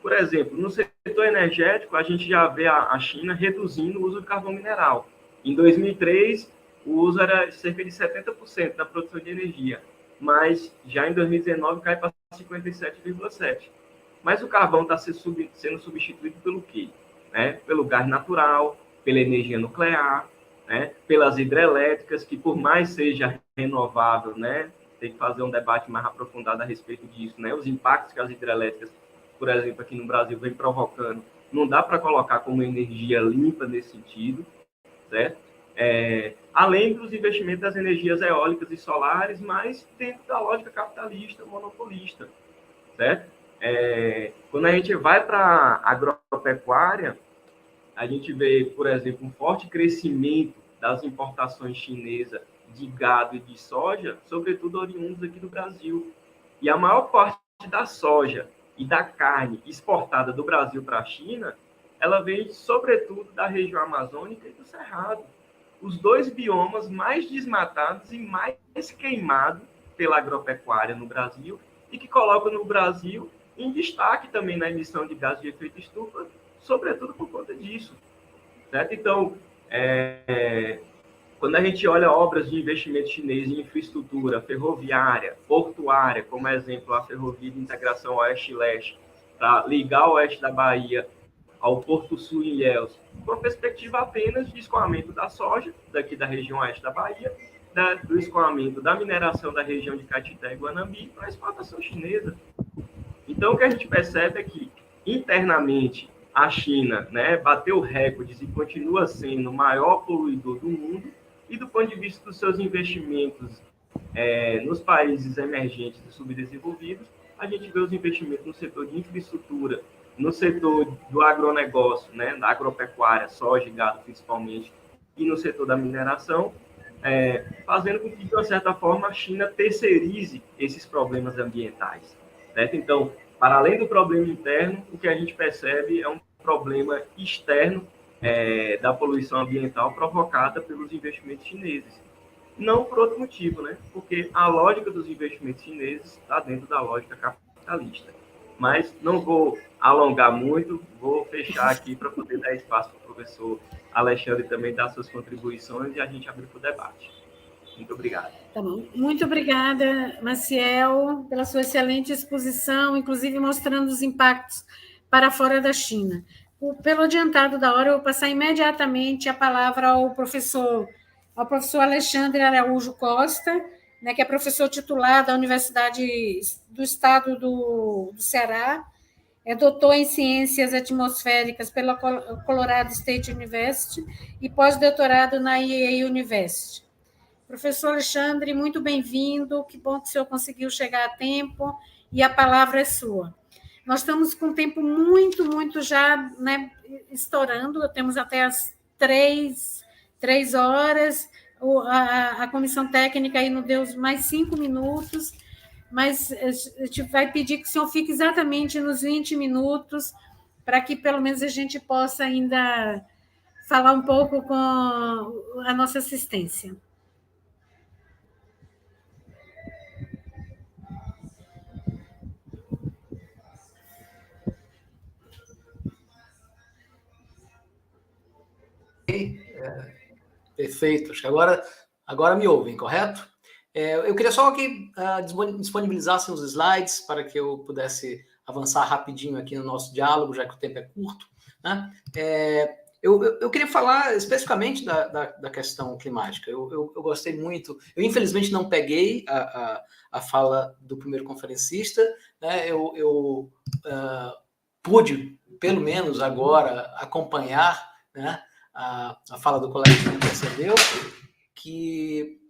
Por exemplo, no setor energético, a gente já vê a China reduzindo o uso de carvão mineral. Em 2003, o uso era cerca de 70% da produção de energia, mas já em 2019 cai para 57,7%. Mas o carvão está sendo substituído pelo quê? Pelo gás natural, pela energia nuclear, pelas hidrelétricas, que por mais seja renovável, tem que fazer um debate mais aprofundado a respeito disso, os impactos que as hidrelétricas, por exemplo, aqui no Brasil, vem provocando, não dá para colocar como energia limpa nesse sentido, certo? Além dos investimentos das energias eólicas e solares, mas dentro da lógica capitalista, monopolista, certo? Quando a gente vai para a agropecuária, a gente vê, por exemplo, um forte crescimento das importações chinesas de gado e de soja, sobretudo oriundos aqui do Brasil. E a maior parte da soja e da carne exportada do Brasil para a China, ela vem, sobretudo, da região amazônica e do Cerrado. Os dois biomas mais desmatados e mais queimados pela agropecuária no Brasil e que colocam no Brasil em destaque também na emissão de gases de efeito estufa, sobretudo por conta disso, certo? Então, quando a gente olha obras de investimento chinês em infraestrutura ferroviária, portuária, como exemplo, a ferrovia de integração oeste-leste, para ligar o oeste da Bahia ao Porto Sul em Ilhéus, com a perspectiva apenas de escoamento da soja, daqui da região oeste da Bahia, do escoamento da mineração da região de Caetité e Guanambi para a exportação chinesa. Então, o que a gente percebe é que, internamente, a China bateu recordes e continua sendo o maior poluidor do mundo, e do ponto de vista dos seus investimentos nos países emergentes e subdesenvolvidos, a gente vê os investimentos no setor de infraestrutura, no setor do agronegócio, da agropecuária, soja e gado principalmente, e no setor da mineração, fazendo com que, de uma certa forma, a China terceirize esses problemas ambientais, certo? Então, para além do problema interno, o que a gente percebe é um problema externo da poluição ambiental provocada pelos investimentos chineses. Não por outro motivo, porque a lógica dos investimentos chineses está dentro da lógica capitalista. Mas não vou alongar muito, vou fechar aqui para poder dar espaço para o professor Alexandre também dar suas contribuições e a gente abrir para o debate. Muito obrigado. Tá bom. Muito obrigada, Maciel, pela sua excelente exposição, inclusive mostrando os impactos para fora da China. Pelo adiantado da hora, eu vou passar imediatamente a palavra ao professor Alexandre Araújo Costa, que é professor titular da Universidade do Estado do Ceará, é doutor em Ciências Atmosféricas pela Colorado State University e pós-doutorado na IEA University. Professor Alexandre, muito bem-vindo, que bom que o senhor conseguiu chegar a tempo, e a palavra é sua. Nós estamos com o tempo muito já estourando, temos até as 3 horas, a comissão técnica aí nos deu mais 5 minutos, mas a gente vai pedir que o senhor fique exatamente nos 20 minutos, para que pelo menos a gente possa ainda falar um pouco com a nossa assistência. Perfeito. Acho que agora me ouvem, correto? Eu queria só que disponibilizassem os slides para que eu pudesse avançar rapidinho aqui no nosso diálogo, já que o tempo é curto, né? Eu queria falar especificamente da questão climática. Eu gostei muito. Eu, infelizmente, não peguei a fala do primeiro conferencista, né? Eu pude, pelo menos agora, acompanhar, né, a fala do colega que me precedeu, que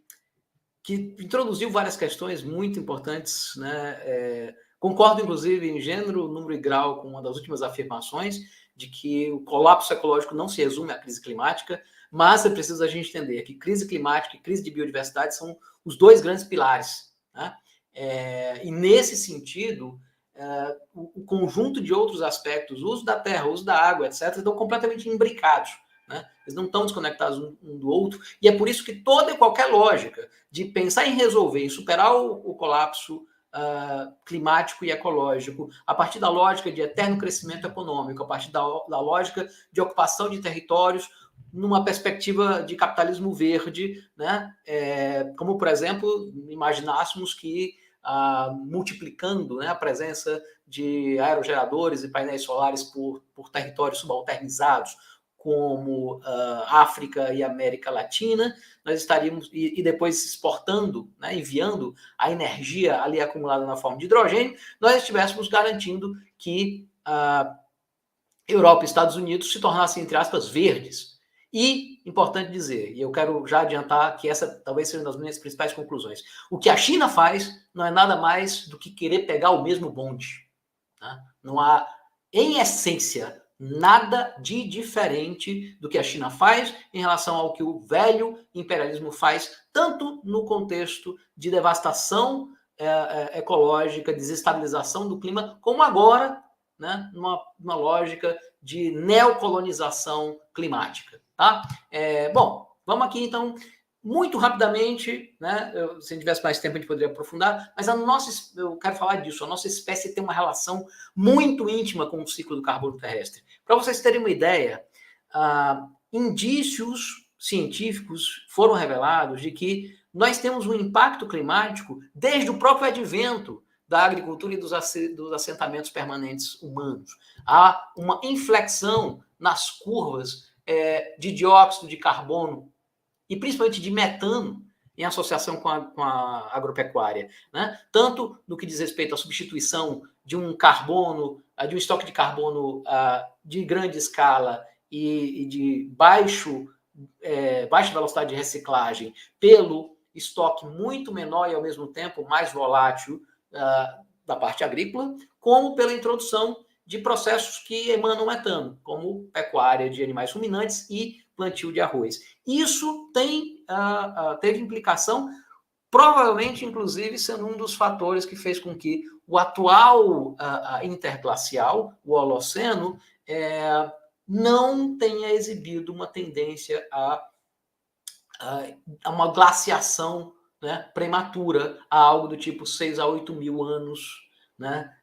introduziu várias questões muito importantes, né? Concordo, inclusive, em gênero, número e grau com uma das últimas afirmações de que o colapso ecológico não se resume à crise climática, mas é preciso a gente entender que crise climática e crise de biodiversidade são os dois grandes pilares, né? E, nesse sentido, o conjunto de outros aspectos, o uso da terra, o uso da água, etc., estão completamente imbricados, né? Eles não estão desconectados um do outro, e é por isso que toda e qualquer lógica de pensar em resolver, em superar o colapso climático e ecológico, a partir da lógica de eterno crescimento econômico, a partir da lógica de ocupação de territórios, numa perspectiva de capitalismo verde, né? Como, por exemplo, imaginássemos que multiplicando, né, a presença de aerogeradores e painéis solares por territórios subalternizados, como África e América Latina, nós estaríamos, e depois exportando, né, enviando a energia ali acumulada na forma de hidrogênio, nós estivéssemos garantindo que a Europa e Estados Unidos se tornassem, entre aspas, verdes. E, importante dizer, e eu quero já adiantar que essa talvez seja uma das minhas principais conclusões, o que a China faz não é nada mais do que querer pegar o mesmo bonde, né? Não há, em essência, nada de diferente do que a China faz em relação ao que o velho imperialismo faz, tanto no contexto de devastação ecológica, desestabilização do clima, como agora, né, numa lógica de neocolonização climática. Tá? Bom, vamos aqui então, muito rapidamente, né, se a gente tivesse mais tempo a gente poderia aprofundar, mas eu quero falar disso, a nossa espécie tem uma relação muito íntima com o ciclo do carbono terrestre. Para vocês terem uma ideia, indícios científicos foram revelados de que nós temos um impacto climático desde o próprio advento da agricultura e dos assentamentos permanentes humanos. Há uma inflexão nas curvas de dióxido de carbono e principalmente de metano em associação com a agropecuária, né? Tanto no que diz respeito à substituição de um carbono, de um estoque de carbono de grande escala e de baixa velocidade de reciclagem pelo estoque muito menor e, ao mesmo tempo, mais volátil da parte agrícola, como pela introdução de processos que emanam metano, como pecuária de animais ruminantes e plantio de arroz. Isso teve implicação, provavelmente, inclusive, sendo um dos fatores que fez com que o atual interglacial, o Holoceno, não tenha exibido uma tendência a uma glaciação, né, prematura, a algo do tipo 6 a 8 mil anos, né,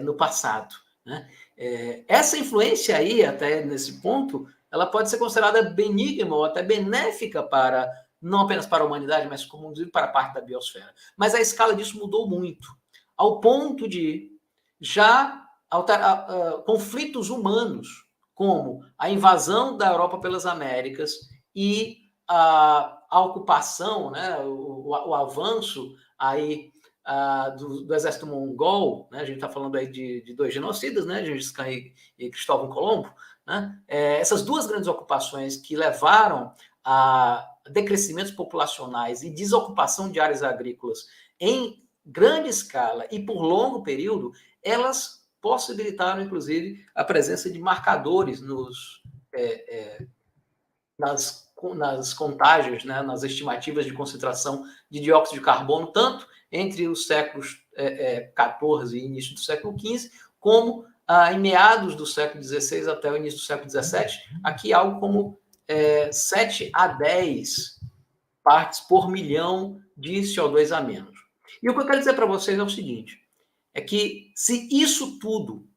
no passado. Né? Essa influência aí, até nesse ponto, ela pode ser considerada benigna ou até benéfica não apenas para a humanidade, mas como para a parte da biosfera. Mas a escala disso mudou muito, ao ponto de já conflitos humanos, como a invasão da Europa pelas Américas e a ocupação, né, o avanço aí do exército mongol, né? A gente está falando aí de dois genocidas, né? Gengis Khan e Cristóvão Colombo, né? Essas duas grandes ocupações que levaram a decrescimentos populacionais e desocupação de áreas agrícolas em grande escala e por longo período, elas possibilitaram, inclusive, a presença de marcadores nas contágios, né, nas estimativas de concentração de dióxido de carbono, tanto entre os séculos XIV e início do século XV, como em meados do século XVI até o início do século XVII, aqui algo como 7 a 10 partes por milhão de CO2 a menos. E o que eu quero dizer para vocês é o seguinte, é que se isso tudo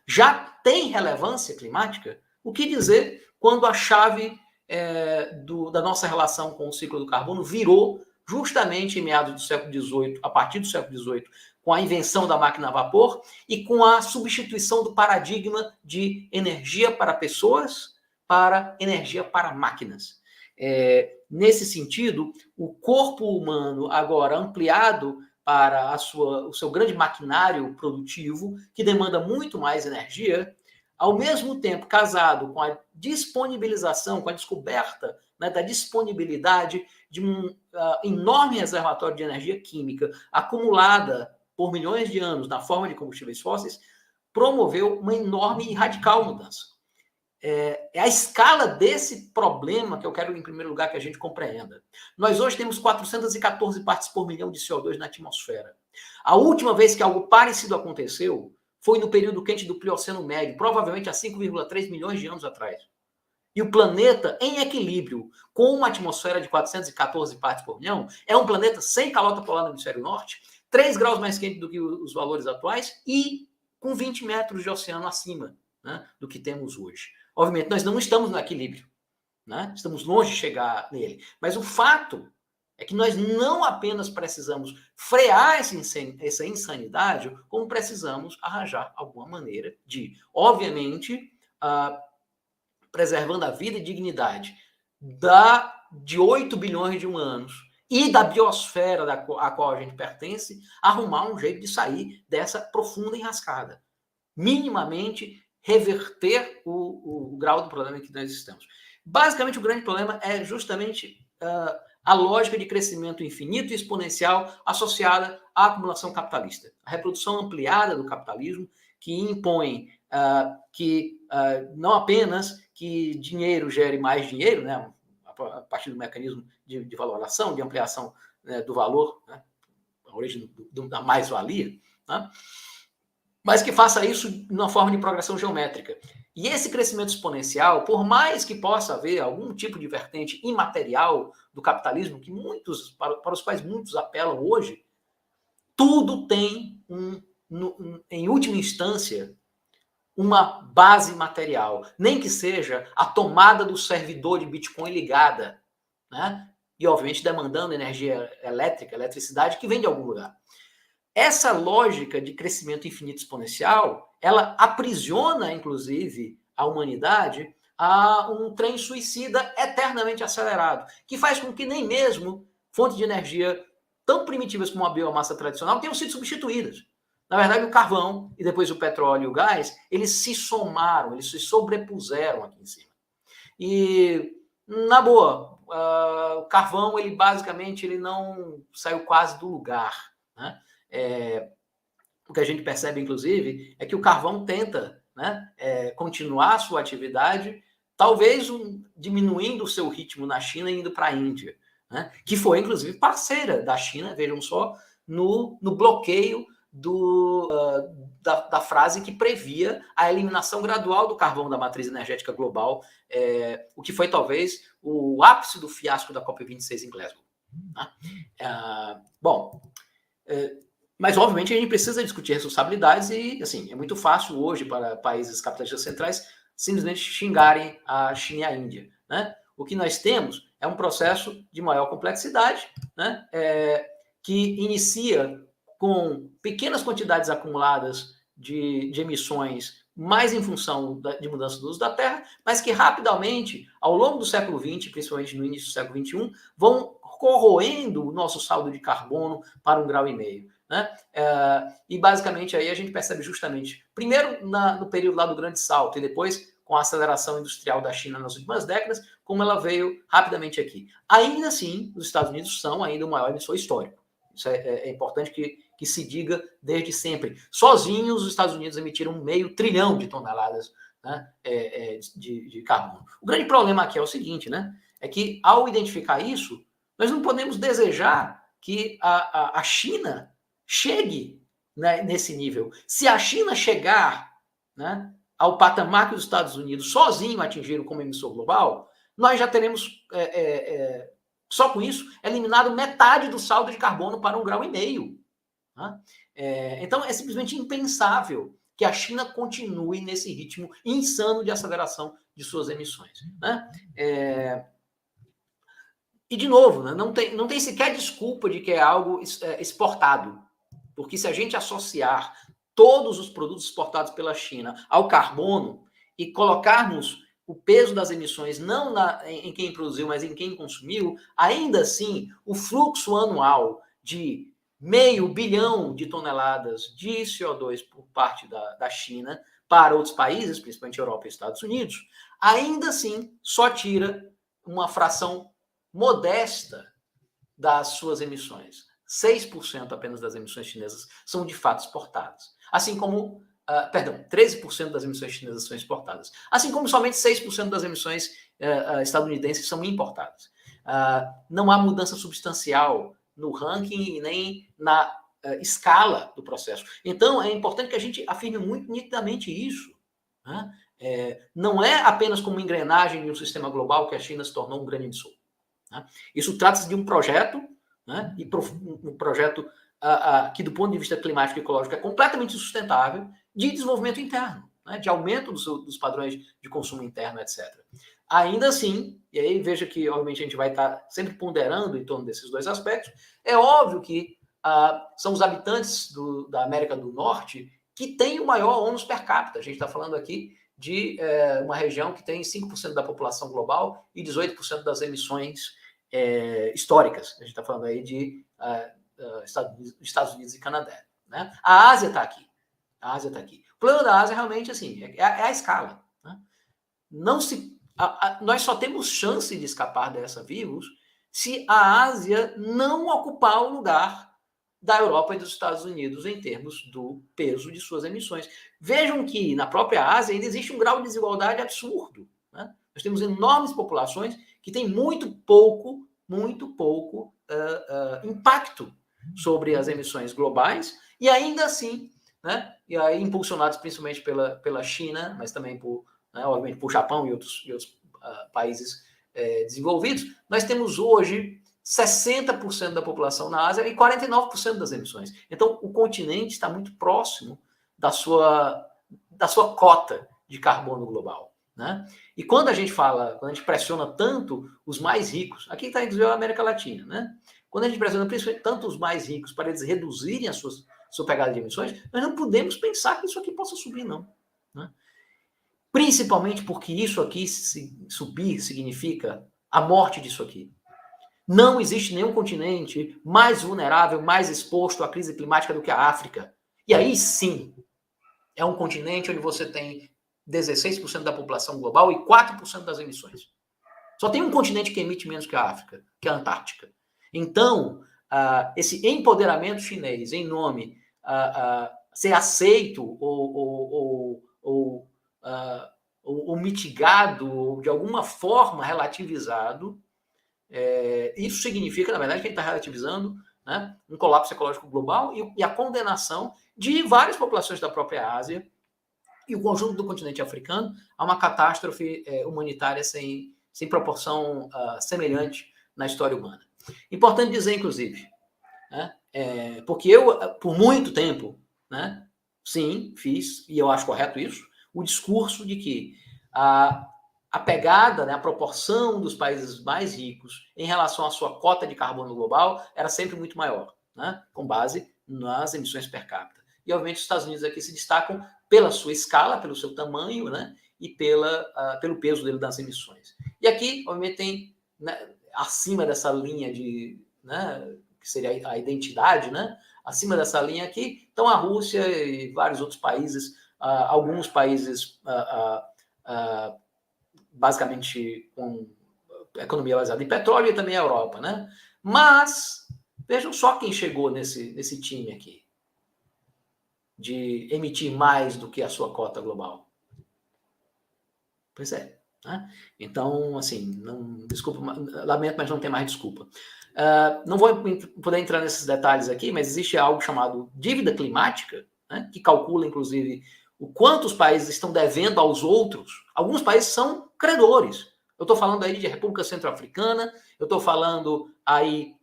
já tem relevância climática, O que dizer quando a chave da nossa relação com o ciclo do carbono virou justamente em meados do século XVIII, a partir do século XVIII, com a invenção da máquina a vapor e com a substituição do paradigma de energia para pessoas para energia para máquinas. Nesse sentido, o corpo humano, agora ampliado para o seu grande maquinário produtivo, que demanda muito mais energia, ao mesmo tempo casado com a disponibilização, com a descoberta, né, da disponibilidade de um enorme reservatório de energia química acumulada por milhões de anos na forma de combustíveis fósseis, promoveu uma enorme e radical mudança. É a escala desse problema que eu quero, em primeiro lugar, que a gente compreenda. Nós hoje temos 414 partes por milhão de CO2 na atmosfera. A última vez que algo parecido aconteceu foi no período quente do Plioceno Médio, provavelmente há 5,3 milhões de anos atrás. E o planeta, em equilíbrio, com uma atmosfera de 414 partes por milhão, é um planeta sem calota polar no hemisfério norte, 3 graus mais quente do que os valores atuais e com 20 metros de oceano acima, né, do que temos hoje. Obviamente, nós não estamos no equilíbrio, né? Estamos longe de chegar nele. Mas o fato é que nós não apenas precisamos frear essa insanidade, como precisamos arranjar alguma maneira de, obviamente, preservando a vida e dignidade de 8 bilhões de humanos e da biosfera a qual a gente pertence, arrumar um jeito de sair dessa profunda enrascada. Minimamente reverter o grau do problema em que nós estamos. Basicamente, o grande problema é justamente a lógica de crescimento infinito e exponencial associada à acumulação capitalista. A reprodução ampliada do capitalismo, que impõe não apenas que dinheiro gere mais dinheiro, né, a partir do mecanismo de valoração, de ampliação, né, do valor, né, a origem da mais-valia, né, mas que faça isso numa forma de progressão geométrica. E esse crescimento exponencial, por mais que possa haver algum tipo de vertente imaterial do capitalismo, que para os quais muitos apelam hoje, tudo tem, em última instância, uma base material, nem que seja a tomada do servidor de Bitcoin ligada, né? E, obviamente, demandando energia elétrica, eletricidade, que vem de algum lugar. Essa lógica de crescimento infinito exponencial, ela aprisiona, inclusive, a humanidade a um trem suicida eternamente acelerado, que faz com que nem mesmo fontes de energia tão primitivas como a biomassa tradicional tenham sido substituídas. Na verdade, o carvão e depois o petróleo e o gás, eles se somaram, eles se sobrepuseram aqui em cima. E, na boa, o carvão, ele basicamente não saiu quase do lugar, né? O que a gente percebe, inclusive, é que o carvão tenta, né, continuar a sua atividade, talvez diminuindo o seu ritmo na China e indo para a Índia, né, que foi, inclusive, parceira da China, vejam só, no bloqueio da frase que previa a eliminação gradual do carvão da matriz energética global, o que foi, talvez, o ápice do fiasco da COP26 em Glasgow. Né? Mas, obviamente, a gente precisa discutir responsabilidades e, assim, é muito fácil hoje para países capitalistas centrais simplesmente xingarem a China e a Índia, né? O que nós temos é um processo de maior complexidade, né? Que inicia com pequenas quantidades acumuladas de emissões, mais em função de mudança do uso da Terra, mas que rapidamente, ao longo do século XX, principalmente no início do século XXI, vão corroendo o nosso saldo de carbono para 1,5 graus. Né? E basicamente aí a gente percebe justamente, primeiro no período lá do Grande Salto e depois com a aceleração industrial da China nas últimas décadas, como ela veio rapidamente aqui. Ainda assim, os Estados Unidos são ainda o maior emissor histórico. Isso é importante que se diga desde sempre. Sozinhos, os Estados Unidos emitiram 500 bilhão de toneladas, né, de carbono. O grande problema aqui é o seguinte, né, é que ao identificar isso, nós não podemos desejar que a China chegue, né, nesse nível. Se a China chegar, né, ao patamar que os Estados Unidos sozinho atingiram como emissor global, nós já teremos, só com isso, eliminado metade do saldo de carbono para 1,5 graus. Né? Então, é simplesmente impensável que a China continue nesse ritmo insano de aceleração de suas emissões, né? E, de novo, né, não tem sequer desculpa de que é algo exportado, porque se a gente associar todos os produtos exportados pela China ao carbono e colocarmos o peso das emissões não em quem produziu, mas em quem consumiu, ainda assim, o fluxo anual de 500 bilhão de toneladas de CO2 por parte da China para outros países, principalmente Europa e Estados Unidos, ainda assim só tira uma fração modesta das suas emissões. 6% apenas das emissões chinesas são de fato exportadas. Assim como, 13% das emissões chinesas são exportadas. Assim como somente 6% das emissões estadunidenses são importadas. Não há mudança substancial no ranking e nem na escala do processo. Então, é importante que a gente afirme muito nitidamente isso, né? Não é apenas como engrenagem de um sistema global que a China se tornou um grande do Sul. Né? Isso trata-se de um projeto, né? E um projeto que, do ponto de vista climático e ecológico, é completamente sustentável, de desenvolvimento interno, né? De aumento dos padrões de consumo interno, etc. Ainda assim, e aí veja que, obviamente, a gente vai estar sempre ponderando em torno desses dois aspectos, é óbvio que são os habitantes da América do Norte que têm o maior ônus per capita. A gente está falando aqui de uma região que tem 5% da população global e 18% das emissões históricas. A gente está falando aí de Estados Unidos e Canadá, né? A Ásia está aqui. O problema da Ásia realmente assim, é a escala, né? Nós só temos chance de escapar dessa vírus se a Ásia não ocupar o lugar da Europa e dos Estados Unidos em termos do peso de suas emissões. Vejam que na própria Ásia ainda existe um grau de desigualdade absurdo, né? Nós temos enormes populações que têm muito pouco impacto sobre as emissões globais e ainda assim, né, e aí impulsionados principalmente pela China, mas também obviamente por Japão e outros países desenvolvidos, nós temos hoje 60% da população na Ásia e 49% das emissões. Então, o continente está muito próximo da sua cota de carbono global, né? E quando a gente pressiona tanto os mais ricos, aqui está inclusive a América Latina, né? Quando a gente pressiona principalmente tanto os mais ricos para eles reduzirem a sua pegada de emissões, nós não podemos pensar que isso aqui possa subir, não, né? Principalmente porque isso aqui, subir, significa a morte disso aqui. Não existe nenhum continente mais vulnerável, mais exposto à crise climática do que a África. E aí sim, é um continente onde você tem 16% da população global e 4% das emissões. Só tem um continente que emite menos que a África, que é a Antártica. Então, esse empoderamento chinês em nome ser aceito ou mitigado, ou de alguma forma relativizado, isso significa, na verdade, que ele está relativizando, né, um colapso ecológico global e a condenação de várias populações da própria Ásia e o conjunto do continente africano a uma catástrofe humanitária sem proporção semelhante na história humana. Importante dizer, inclusive, né, porque eu, por muito tempo, né, sim, fiz, e eu acho correto isso, o discurso de que a pegada, né, a proporção dos países mais ricos em relação à sua cota de carbono global era sempre muito maior, né, com base nas emissões per capita. E, obviamente, os Estados Unidos aqui se destacam pela sua escala, pelo seu tamanho, né, e pelo peso dele das emissões. E aqui, obviamente, tem, né, acima dessa linha né, que seria a identidade, né, acima dessa linha aqui, estão a Rússia e vários outros países, alguns países basicamente com economia baseada em petróleo e também a Europa, né? Mas vejam só quem chegou nesse time aqui de emitir mais do que a sua cota global. Pois é, né? Então, assim, desculpa, lamento, mas não tem mais desculpa. Não vou poder entrar nesses detalhes aqui, mas existe algo chamado dívida climática, né, que calcula, inclusive, o quanto os países estão devendo aos outros. Alguns países são credores. Eu estou falando aí de República Centro-Africana, eu estou falando aí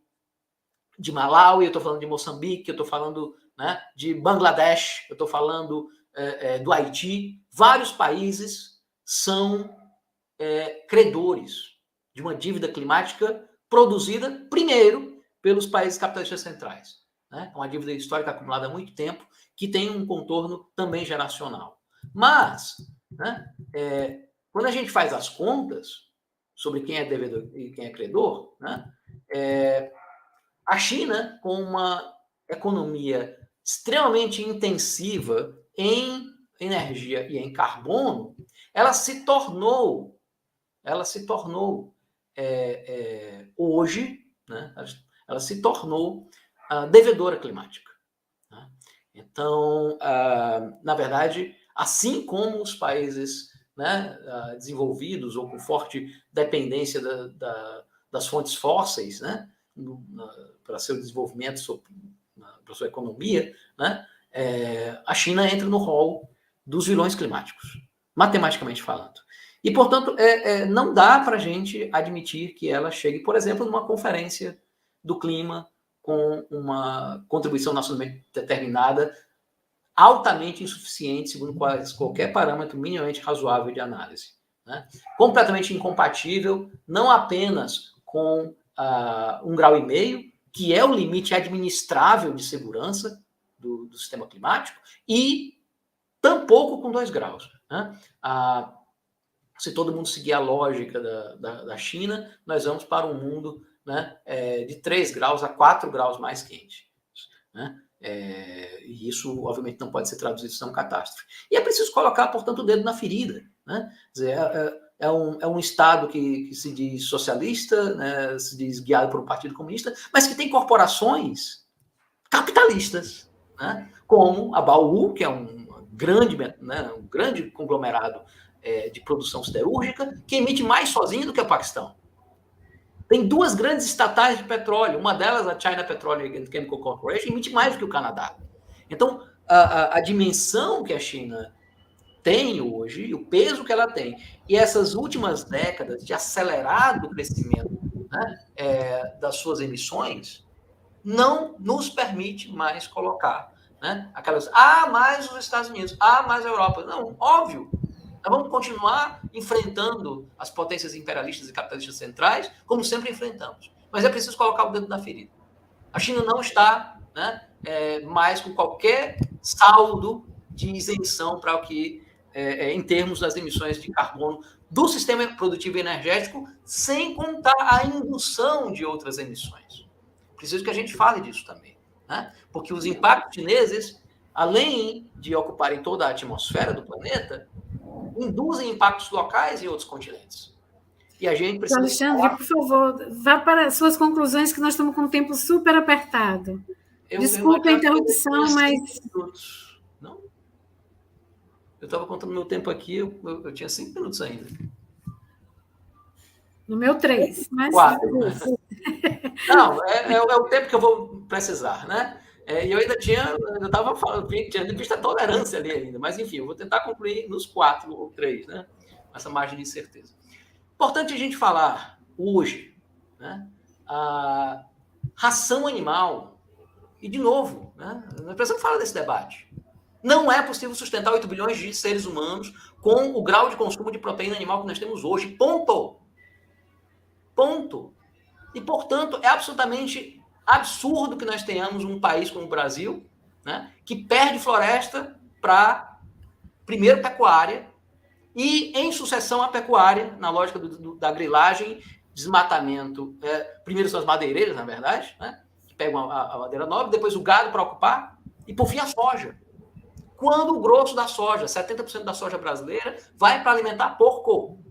de Malawi, eu estou falando de Moçambique, eu estou falando, né, de Bangladesh, eu estou falando do Haiti, vários países são credores de uma dívida climática produzida, primeiro, pelos países capitalistas centrais. Né? É uma dívida histórica acumulada há muito tempo, que tem um contorno também geracional. Mas, né, quando a gente faz as contas sobre quem é devedor e quem é credor, né, a China, com uma economia extremamente intensiva em energia e em carbono, ela se tornou hoje, né, ela se tornou devedora climática. Né? Então, na verdade, assim como os países, né, desenvolvidos ou com forte dependência das fontes fósseis, né, para seu desenvolvimento, para sua economia, né, a China entra no rol dos vilões climáticos, matematicamente falando. E, portanto, não dá para a gente admitir que ela chegue, por exemplo, numa conferência do clima com uma contribuição nacionalmente determinada, altamente insuficiente, segundo qualquer parâmetro minimamente razoável de análise. Né? Completamente incompatível, não apenas com 1,5 graus, que é o limite administrável de segurança do sistema climático, e tampouco com 2 graus. Né? Se todo mundo seguir a lógica da China, nós vamos para um mundo, né, de 3 graus a 4 graus mais quente. Né? E isso, obviamente, não pode ser traduzido sem uma catástrofe. E é preciso colocar, portanto, o dedo na ferida. Né? Quer dizer, é um Estado que se diz socialista, né, se diz guiado por um partido comunista, mas que tem corporações capitalistas, né, como a Baowu, que é um grande conglomerado de produção siderúrgica, que emite mais sozinho do que o Paquistão. Tem 2 grandes estatais de petróleo, uma delas, a China Petroleum and Chemical Corporation, emite mais do que o Canadá. Então, a dimensão que a China tem hoje, e o peso que ela tem, e essas últimas décadas de acelerado crescimento, né, das suas emissões, não nos permite mais colocar, né, aquelas, mais os Estados Unidos, mais a Europa. Não, óbvio. Nós vamos continuar enfrentando as potências imperialistas e capitalistas centrais, como sempre enfrentamos. Mas é preciso colocar o dedo na ferida. A China não está, né, mais com qualquer saldo de isenção para o que, em termos das emissões de carbono do sistema produtivo e energético, sem contar a indução de outras emissões. Preciso que a gente fale disso também. Né? Porque os impactos chineses, além de ocuparem toda a atmosfera do planeta, induzem impactos locais em outros continentes. E a gente precisa... Alexandre, por favor, vá para suas conclusões, que nós estamos com um tempo super apertado. Desculpa a interrupção, mas... Não? Eu estava contando meu tempo aqui, eu tinha 5 minutos ainda. No meu 3, mas... 4. Não, é o tempo que eu vou precisar, né? E eu ainda estava falando, tinha visto a tolerância ali ainda, mas enfim, eu vou tentar concluir nos 4 ou 3, né? Essa margem de incerteza. Importante a gente falar hoje, né? A ração animal, e de novo, né? Nós precisamos falar desse debate. Não é possível sustentar 8 bilhões de seres humanos com o grau de consumo de proteína animal que nós temos hoje. Ponto. Ponto. E, portanto, é absolutamente absurdo que nós tenhamos um país como o Brasil, né, que perde floresta para, primeiro, pecuária, e, em sucessão, a pecuária, na lógica da grilagem, desmatamento. Primeiro são as madeireiras, na verdade, né, que pegam a madeira nobre, depois o gado para ocupar, e, por fim, a soja. Quando o grosso da soja, 70% da soja brasileira, vai para alimentar porco.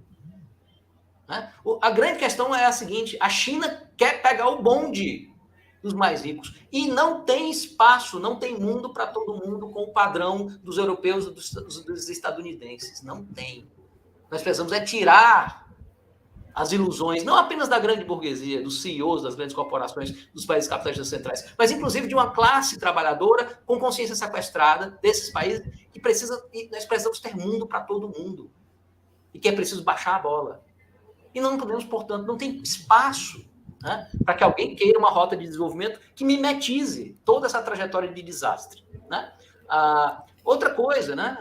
Né? A grande questão é a seguinte: a China quer pegar o bonde dos mais ricos e não tem espaço, não tem mundo para todo mundo com o padrão dos europeus e dos estadunidenses. Não tem. Nós precisamos tirar as ilusões, não apenas da grande burguesia, dos CEOs das grandes corporações dos países capitalistas centrais, mas inclusive de uma classe trabalhadora com consciência sequestrada desses países que nós precisamos ter mundo para todo mundo e que é preciso baixar a bola. E não podemos, portanto, não tem espaço, né, para que alguém queira uma rota de desenvolvimento que mimetize toda essa trajetória de desastre. Né? Outra coisa, né?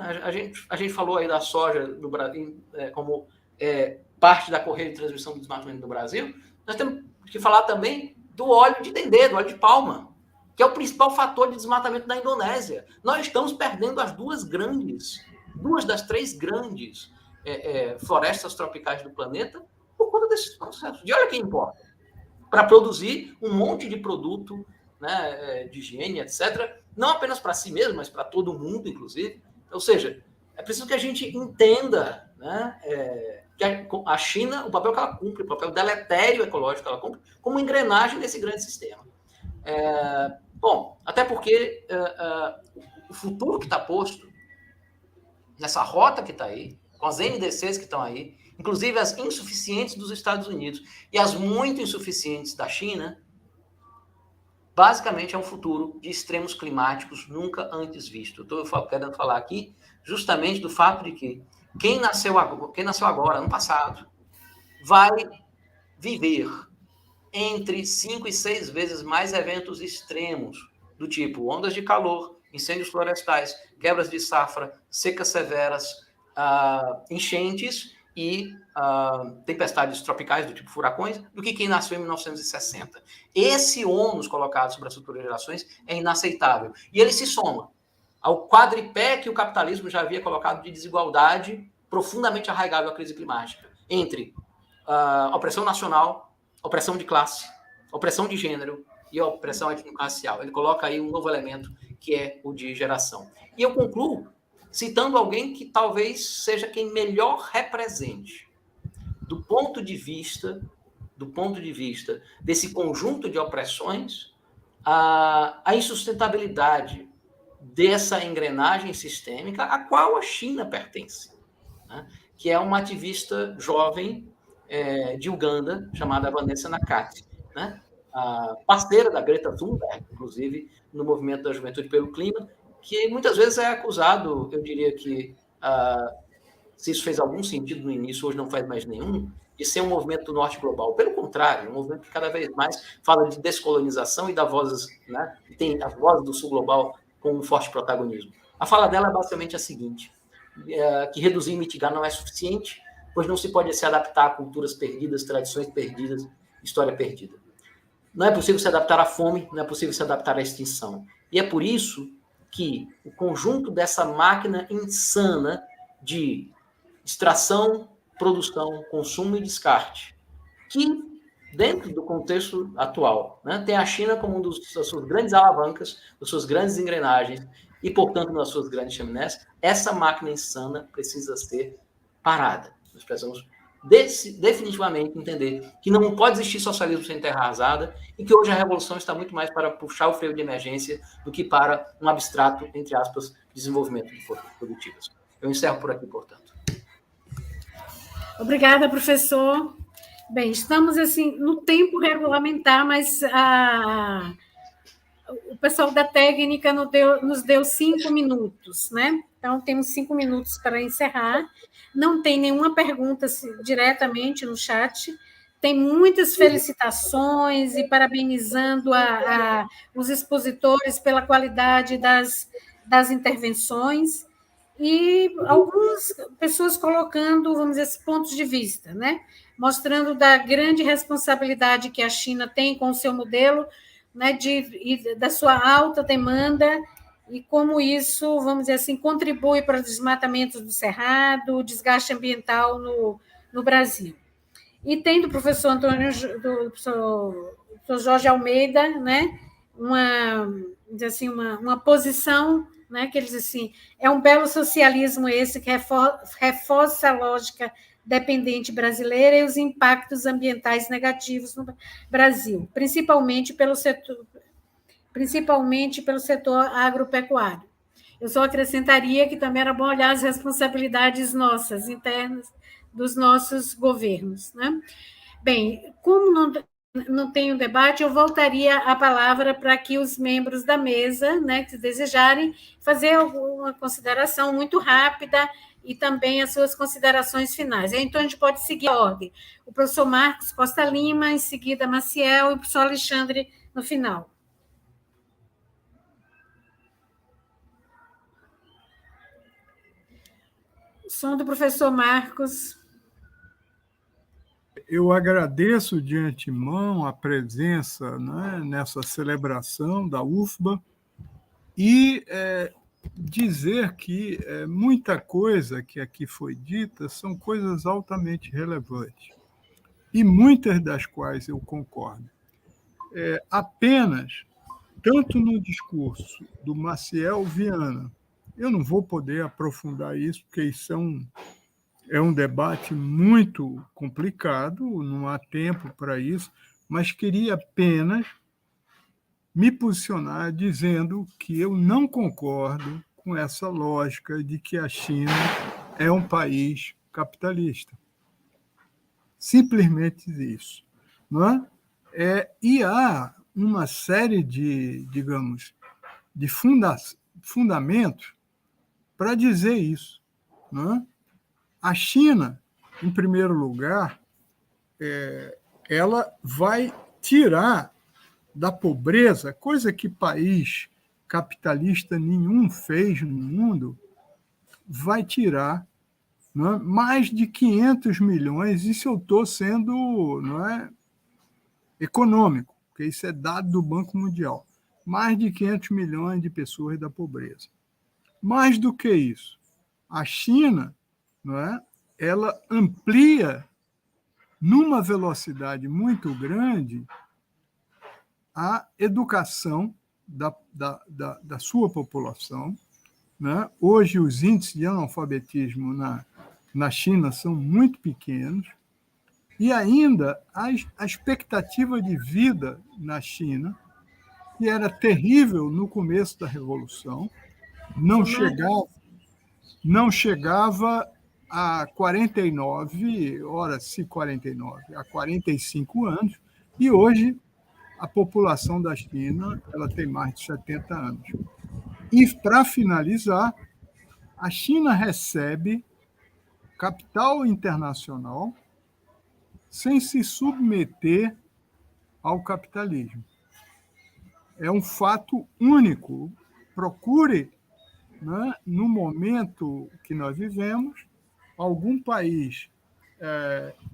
A gente falou aí da soja do Brasil como parte da correia de transmissão do desmatamento do Brasil. Nós temos que falar também do óleo de dendê, do óleo de palma, que é o principal fator de desmatamento da Indonésia. Nós estamos perdendo as duas das três grandes florestas tropicais do planeta por conta desses processos. E olha quem importa. Para produzir um monte de produto, né, de higiene, etc., não apenas para si mesmo, mas para todo mundo, inclusive. Ou seja, é preciso que a gente entenda, né, que a China, o papel que ela cumpre, o papel deletério ecológico que ela cumpre, como engrenagem desse grande sistema. Bom, até porque o futuro que está posto, nessa rota que está aí, com as NDCs que estão aí, inclusive as insuficientes dos Estados Unidos e as muito insuficientes da China, basicamente é um futuro de extremos climáticos nunca antes visto. Estou querendo falar aqui justamente do fato de que quem nasceu agora, ano passado, vai viver entre 5 e 6 vezes mais eventos extremos, do tipo ondas de calor, incêndios florestais, quebras de safra, secas severas, enchentes e tempestades tropicais, do tipo furacões, do que quem nasceu em 1960. Esse ônus colocado sobre as futuras gerações é inaceitável. E ele se soma ao quadripé que o capitalismo já havia colocado de desigualdade profundamente arraigado à crise climática, entre opressão nacional, opressão de classe, opressão de gênero e opressão étnico-racial. Ele coloca aí um novo elemento, que é o de geração. E eu concluo citando alguém que talvez seja quem melhor represente, do ponto de vista desse conjunto de opressões, a insustentabilidade dessa engrenagem sistêmica a qual a China pertence, né? Que é uma ativista jovem de Uganda, chamada Vanessa Nakate, né? A parceira da Greta Thunberg, inclusive, no movimento da juventude pelo clima, que muitas vezes é acusado, eu diria que, se isso fez algum sentido no início, hoje não faz mais nenhum, de ser um movimento do norte global. Pelo contrário, um movimento que cada vez mais fala de descolonização e da vozes, né? Tem as vozes do sul global com um forte protagonismo. A fala dela é basicamente a seguinte, que reduzir e mitigar não é suficiente, pois não se pode se adaptar a culturas perdidas, tradições perdidas, história perdida. Não é possível se adaptar à fome, não é possível se adaptar à extinção. E é por isso que o conjunto dessa máquina insana de extração, produção, consumo e descarte, que, dentro do contexto atual, né, tem a China como uma das suas grandes alavancas, das suas grandes engrenagens e, portanto, das suas grandes chaminés, essa máquina insana precisa ser parada. Nós precisamos definitivamente entender que não pode existir socialismo sem terra arrasada e que hoje a revolução está muito mais para puxar o freio de emergência do que para um abstrato, entre aspas, desenvolvimento de forças produtivas. Eu encerro por aqui, portanto. Obrigada, professor. Bem, estamos assim no tempo regulamentar, mas o pessoal da técnica nos deu 5 minutos, né? Então, temos 5 minutos para encerrar. Não tem nenhuma pergunta diretamente no chat. Tem muitas felicitações e parabenizando os expositores pela qualidade das intervenções e algumas pessoas colocando, vamos dizer, pontos de vista, né? Mostrando da grande responsabilidade que a China tem com o seu modelo, né, da sua alta demanda e como isso, vamos dizer assim, contribui para o desmatamento do cerrado, o desgaste ambiental no Brasil. E tem do professor professor Jorge Almeida, né, uma posição, né, que ele diz assim, é um belo socialismo esse que reforça a lógica dependente brasileira e os impactos ambientais negativos no Brasil, principalmente pelo setor agropecuário. Eu só acrescentaria que também era bom olhar as responsabilidades nossas, internas, dos nossos governos, né? Bem, como não tem um debate, eu voltaria a palavra para que os membros da mesa, né, que desejarem, fazer alguma consideração muito rápida e também as suas considerações finais. Então, a gente pode seguir a ordem. O professor Marcos Costa Lima, em seguida Maciel e o professor Alexandre no final. Som do professor Marcos. Eu agradeço de antemão a presença, né, nessa celebração da UFBA e dizer que muita coisa que aqui foi dita são coisas altamente relevantes e muitas das quais eu concordo. Apenas, tanto no discurso do Maciel Viana, eu não vou poder aprofundar isso, porque isso é um debate muito complicado, não há tempo para isso, mas queria apenas me posicionar dizendo que eu não concordo com essa lógica de que a China é um país capitalista. Simplesmente isso. Não é? E há uma série de, digamos, de fundamentos para dizer isso. Não é? A China, em primeiro lugar, ela vai tirar da pobreza, coisa que país capitalista nenhum fez no mundo, vai tirar, não é, mais de 500 milhões, isso eu estou sendo, não é, econômico, porque isso é dado do Banco Mundial, mais de 500 milhões de pessoas da pobreza. Mais do que isso, a China, não é, ela amplia numa velocidade muito grande a educação da sua população. Né? Hoje, os índices de analfabetismo na China são muito pequenos, e ainda a expectativa de vida na China, que era terrível no começo da Revolução, não chegava a 49, ora se 49, a 45 anos, e hoje a população da China ela tem mais de 70 anos. E, para finalizar, a China recebe capital internacional sem se submeter ao capitalismo. É um fato único. Procure, né, no momento que nós vivemos, algum país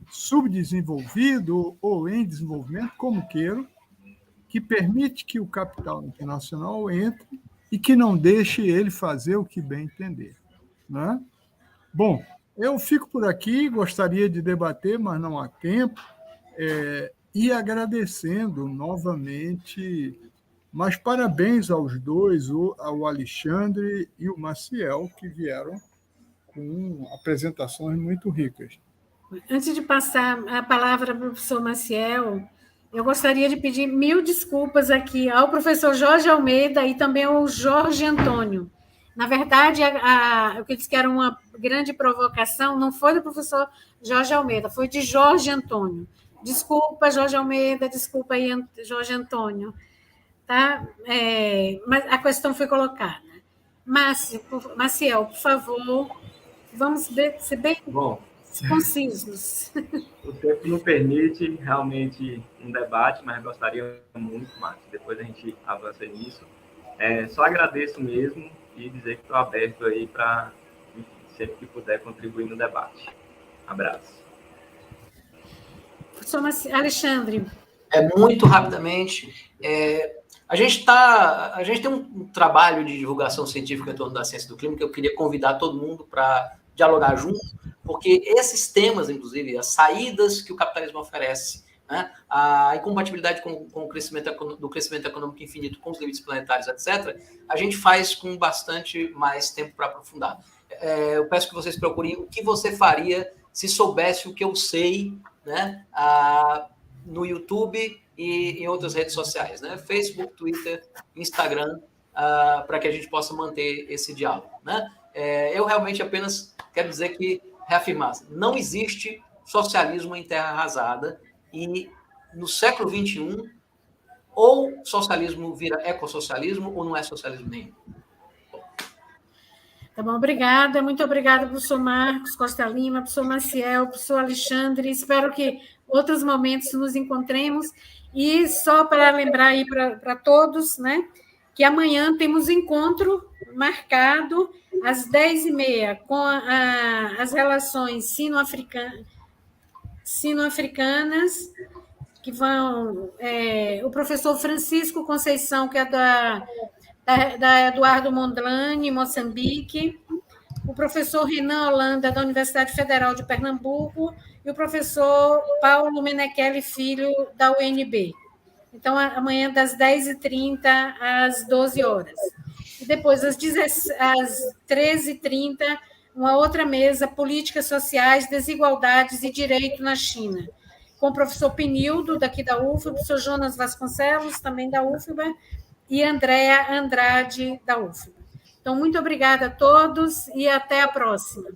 subdesenvolvido ou em desenvolvimento, como queiram, que permite que o capital internacional entre e que não deixe ele fazer o que bem entender. Né? Bom, eu fico por aqui, gostaria de debater, mas não há tempo, e agradecendo novamente, mas parabéns aos dois, ao Alexandre e o Maciel, que vieram com apresentações muito ricas. Antes de passar a palavra para o professor Maciel, eu gostaria de pedir 1000 desculpas aqui ao professor Jorge Almeida e também ao Jorge Antônio. Na verdade, o que eles que era uma grande provocação não foi do professor Jorge Almeida, foi de Jorge Antônio. Desculpa, Jorge Almeida, desculpa aí, Jorge Antônio. Tá? Mas a questão foi colocada. Maciel, por favor, vamos ser bem concisos. O tempo não permite realmente um debate, mas gostaria muito, Márcio. Depois a gente avança nisso. Só agradeço mesmo e dizer que estou aberto aí para, sempre que puder, contribuir no debate. Abraço. Professor Alexandre. Muito rapidamente. A gente tem um trabalho de divulgação científica em torno da ciência do clima que eu queria convidar todo mundo para dialogar junto, porque esses temas, inclusive, as saídas que o capitalismo oferece, né, a incompatibilidade com o crescimento econômico infinito com os limites planetários, etc., a gente faz com bastante mais tempo para aprofundar. Eu peço que vocês procurem o que você faria se soubesse o que eu sei, né, no YouTube e em outras redes sociais, né? Facebook, Twitter, Instagram, para que a gente possa manter esse diálogo. Né? Eu realmente apenas quero dizer que, reafirmar, não existe socialismo em terra arrasada e no século XXI ou socialismo vira ecossocialismo ou não é socialismo nenhum. Tá bom, obrigada. Muito obrigada, professor Marcos Costa Lima, professor Maciel, professor Alexandre. Espero que outros momentos nos encontremos. E só para lembrar aí para todos, né, que amanhã temos encontro marcado às 10h30, com as relações sino-africanas, que vão... o professor Francisco Conceição, que é da Eduardo Mondlane, Moçambique, o professor Renan Holanda, da Universidade Federal de Pernambuco, e o professor Paulo Menechelli Filho, da UNB. Então, amanhã, das 10h30 às 12 horas. E depois, às 13h30, uma outra mesa, Políticas Sociais, Desigualdades e Direito na China, com o professor Pinildo, daqui da UFBA, o professor Jonas Vasconcelos, também da UFBA, e Andréa Andrade, da UFBA. Então, muito obrigada a todos e até a próxima.